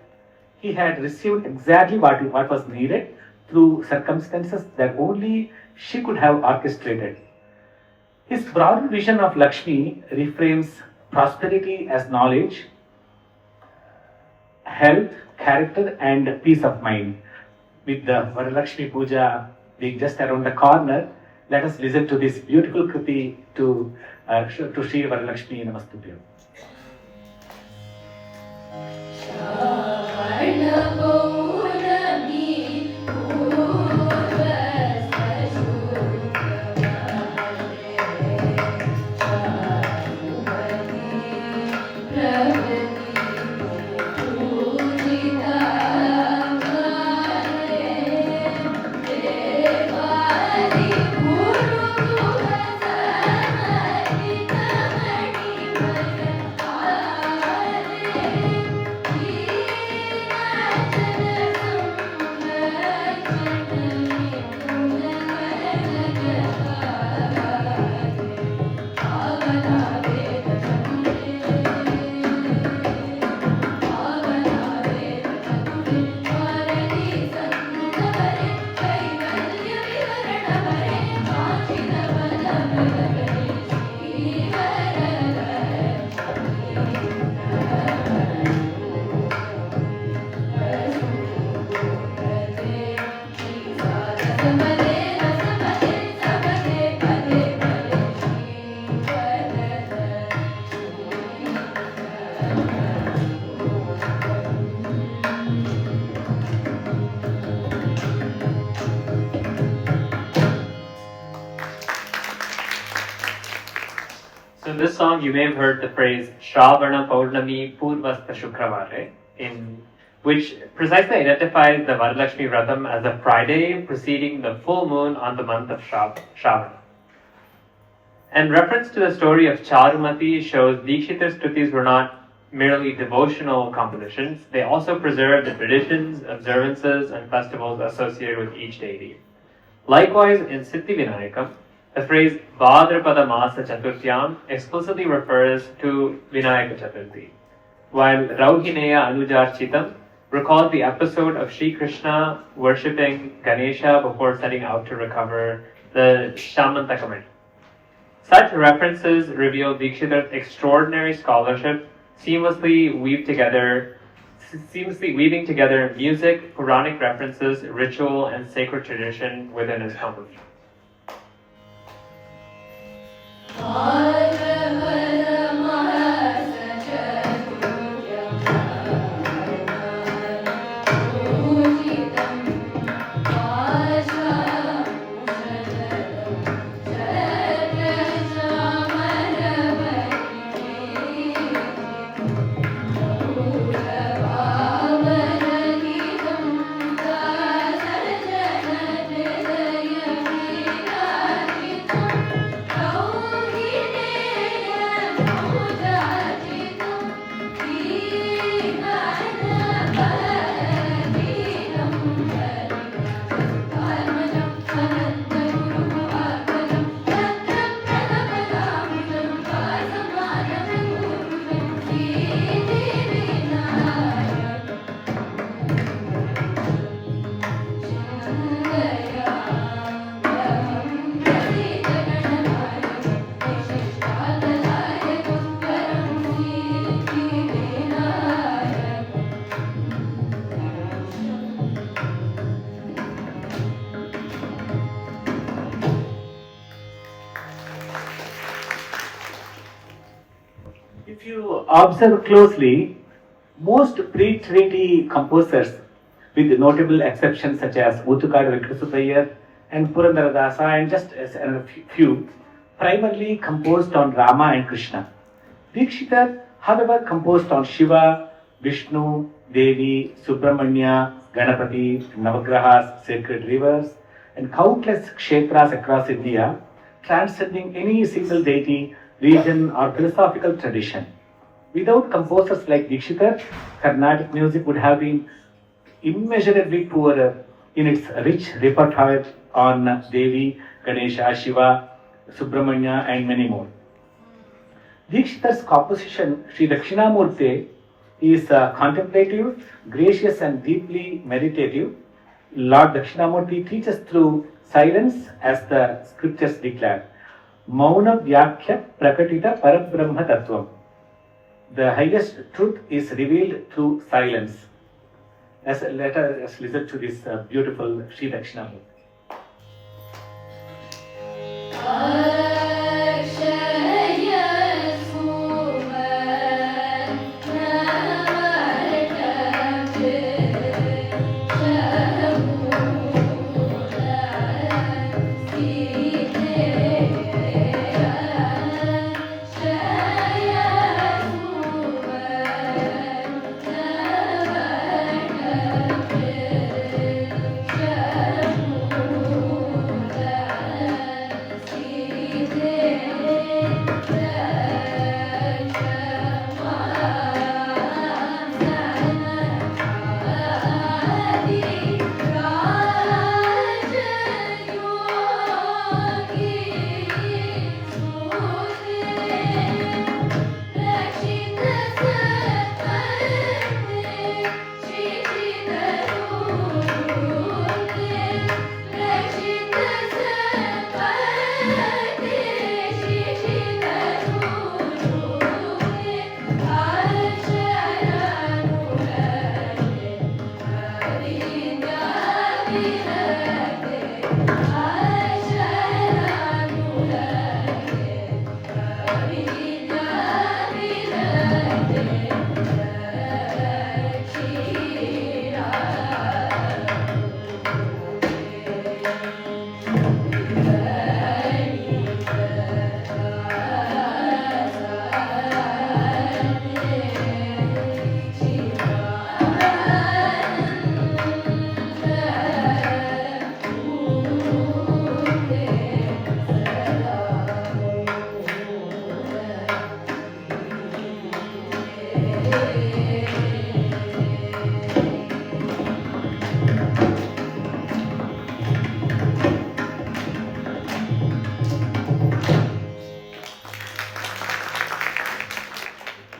he had received exactly what was needed through circumstances that only she could have orchestrated. His broader vision of Lakshmi reframes prosperity as knowledge, health, character, and peace of mind. With the Varalakshmi Puja being just around the corner, let us listen to this beautiful Kriti to Shri Varalakshmi Namastubhyam. Thank you. song, you may have heard the phrase Shravana Paurnami Purvasta Shukravare, in which precisely identifies the Varalakshmi Vratam as the Friday preceding the full moon on the month of Shravana. And reference to the story of Charumati shows Dikshitar's Stutis were not merely devotional compositions, they also preserved the traditions, observances, and festivals associated with each deity. Likewise, in Siddhi Vinayakam, the phrase Bhadrapada Masa Chaturthyam explicitly refers to Vinayaka Chaturthi, while Rauhineya Anujarchitam recalls the episode of Sri Krishna worshipping Ganesha before setting out to recover the Shamantakamani. Such references reveal Dikshitar's extraordinary scholarship, seamlessly weaving together music, Puranic references, ritual, and sacred tradition within his composition. If you observe closely, most pre-treaty composers, with notable exceptions such as Muthukadu Venkatesuppayyar and Purandaradasa and just as a few, primarily composed on Rama and Krishna. Dikshitar, however, composed on Shiva, Vishnu, Devi, Subramanya, Ganapati, Navagrahas, sacred rivers, and countless kshetras across India, transcending any single deity, region, or philosophical tradition. Without composers like Dikshitar, Carnatic music would have been immeasurably poorer in its rich repertoire on Devi, Ganesha, Shiva, Subramanya, and many more. Dikshitar's composition, Sri Dakshinamurti, is contemplative, gracious, and deeply meditative. Lord Dakshinamurti teaches through silence, as the scriptures declare. Mauna Vyakya Prakatita Parabrahma Tattvam. The highest truth is revealed through silence. Let us listen to this beautiful Sri Dakshinamurti.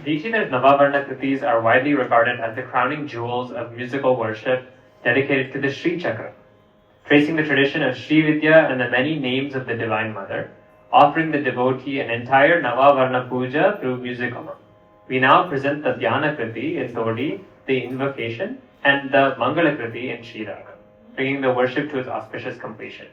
Dikshitar's Navavarna Kritis are widely regarded as the crowning jewels of musical worship dedicated to the Sri Chakra, tracing the tradition of Sri Vidya and the many names of the Divine Mother, offering the devotee an entire Navavarna Puja through music alone. We now present the Dhyana Kriti in Todi, the invocation, and the Mangala Kriti in Sri Raga, bringing the worship to its auspicious completion.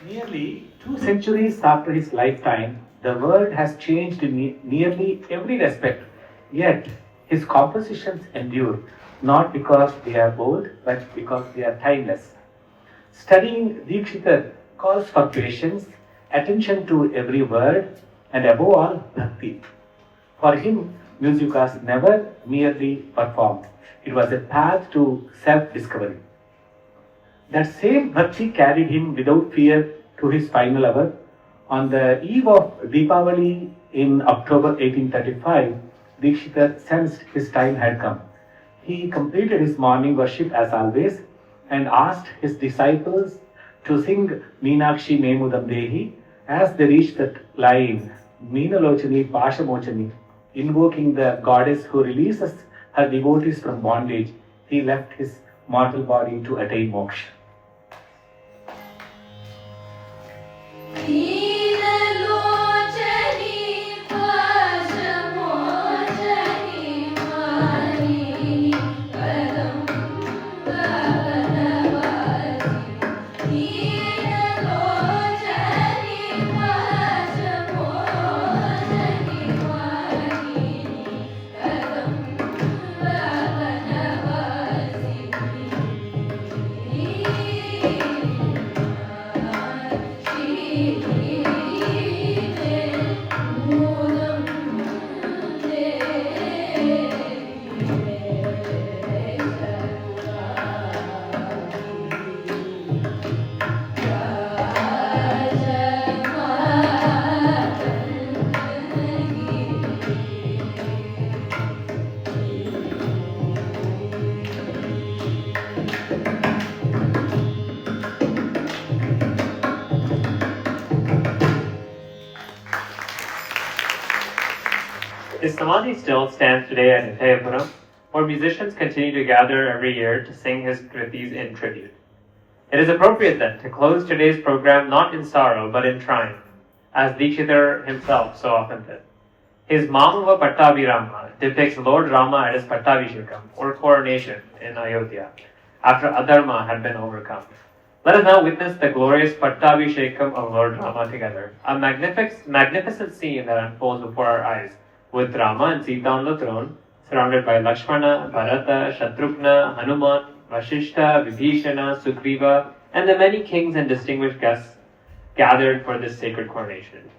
Nearly 2 centuries after his lifetime, the world has changed in nearly every respect. Yet, his compositions endure, not because they are old, but because they are timeless. Studying Dikshitar calls for patience, attention to every word, and above all, bhakti. For him, music was never merely performed. It was a path to self-discovery. That same bhakti carried him without fear to his final hour. On the eve of Deepavali in October 1835, Dikshitar sensed his time had come. He completed his morning worship as always and asked his disciples to sing Meenakshi Memudam Dehi as they reached that line, Meenalochani Pashamochani, invoking the goddess who releases her devotees from bondage. He left his mortal body to attain moksha. His samadhi still stands today at Hithayapuram, where musicians continue to gather every year to sing his kritis in tribute. It is appropriate then to close today's program not in sorrow but in triumph, as Dikshitar himself so often did. His Mamava Pattabhirama depicts Lord Rama at his Pattabhishekam, or coronation, in Ayodhya, after Adharma had been overcome. Let us now witness the glorious Pattabhishekam of Lord Rama together, a magnificent scene that unfolds before our eyes, with Rama and Sita on the throne, surrounded by Lakshmana, Bharata, Shatrughna, Hanuman, Vashishta, Vibhishana, Sugriva, and the many kings and distinguished guests gathered for this sacred coronation.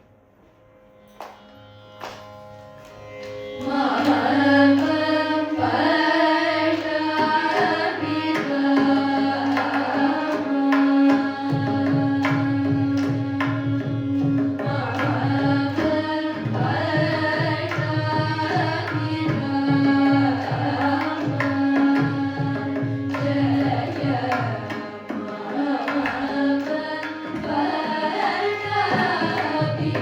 Be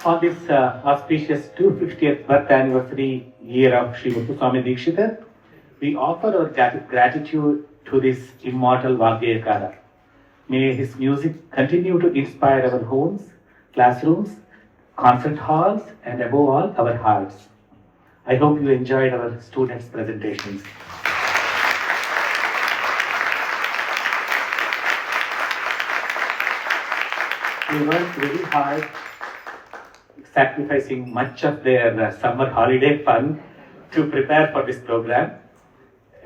On this auspicious 250th birth anniversary year of Sri Muthuswami Dikshitar, we offer our gratitude to this immortal Vagyakara. May his music continue to inspire our homes, classrooms, concert halls, and above all, our hearts. I hope you enjoyed our students' presentations. They worked very hard, sacrificing much of their summer holiday fun to prepare for this program.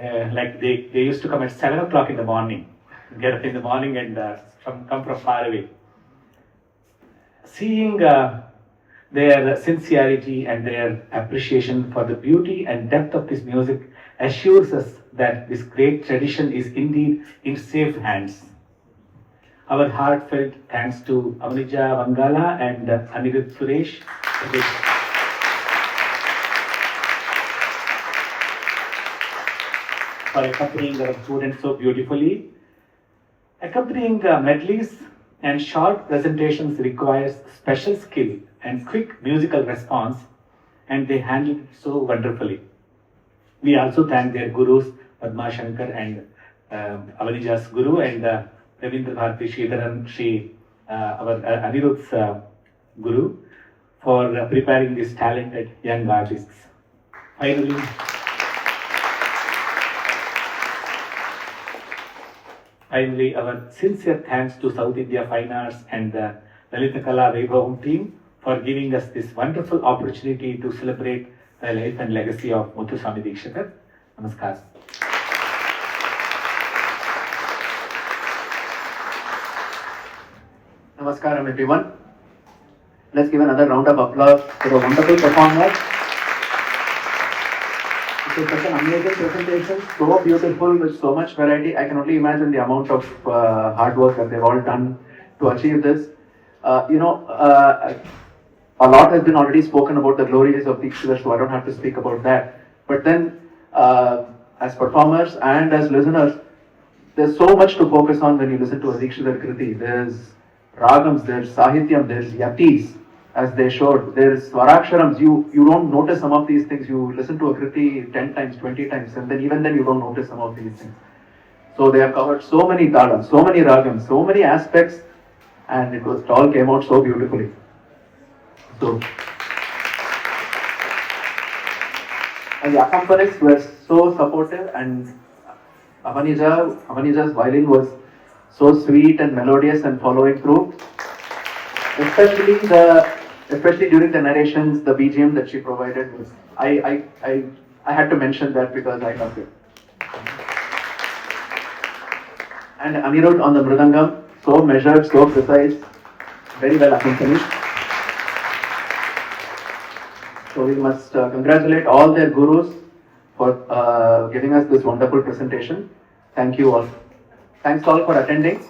Like they used to come at 7 o'clock in the morning, get up in the morning and come from far away. Seeing their sincerity and their appreciation for the beauty and depth of this music assures us that this great tradition is indeed in safe hands. Our heartfelt thanks to Avanija, Vangala and Anirudh Suresj for accompanying our students so beautifully. Accompanying medleys and short presentations requires special skill and quick musical response, and they handled it so wonderfully. We also thank their gurus, Padma Shankar and Avanija's guru, and Ravindra Bharati Sridharan Shri, our Anirudh's guru, for preparing these talented young artists. Finally, our sincere thanks to South India Fine Arts and the Lalitha Kala Vaibhavam team for giving us this wonderful opportunity to celebrate the life and legacy of Muthuswami Dikshitar. Namaskar. Namaskaram everyone. Let's give another round of applause to the wonderful performers. It was such an amazing presentation, so beautiful with so much variety. I can only imagine the amount of hard work that they've all done to achieve this. A lot has been already spoken about the glories of Dikshitar, so I don't have to speak about that. But then, as performers and as listeners, there's so much to focus on when you listen to a Dikshitar Kriti. There's ragams, there's sahityam, there's yatis, as they showed. There's swaraksharams. You don't notice some of these things. You listen to a Kriti 10 times, 20 times, and then even then you don't notice some of these things. So they have covered so many talas, so many ragams, so many aspects, and it all came out so beautifully. So, and the accompanists were so supportive, and Avanija's violin was so sweet and melodious and following through. Especially during the narrations, the BGM that she provided was, I had to mention that because I loved it. And Anirudh on the Mridangam, so measured, so precise, very well accompanied. So we must congratulate all their gurus for giving us this wonderful presentation. Thank you all. Thanks all for attending.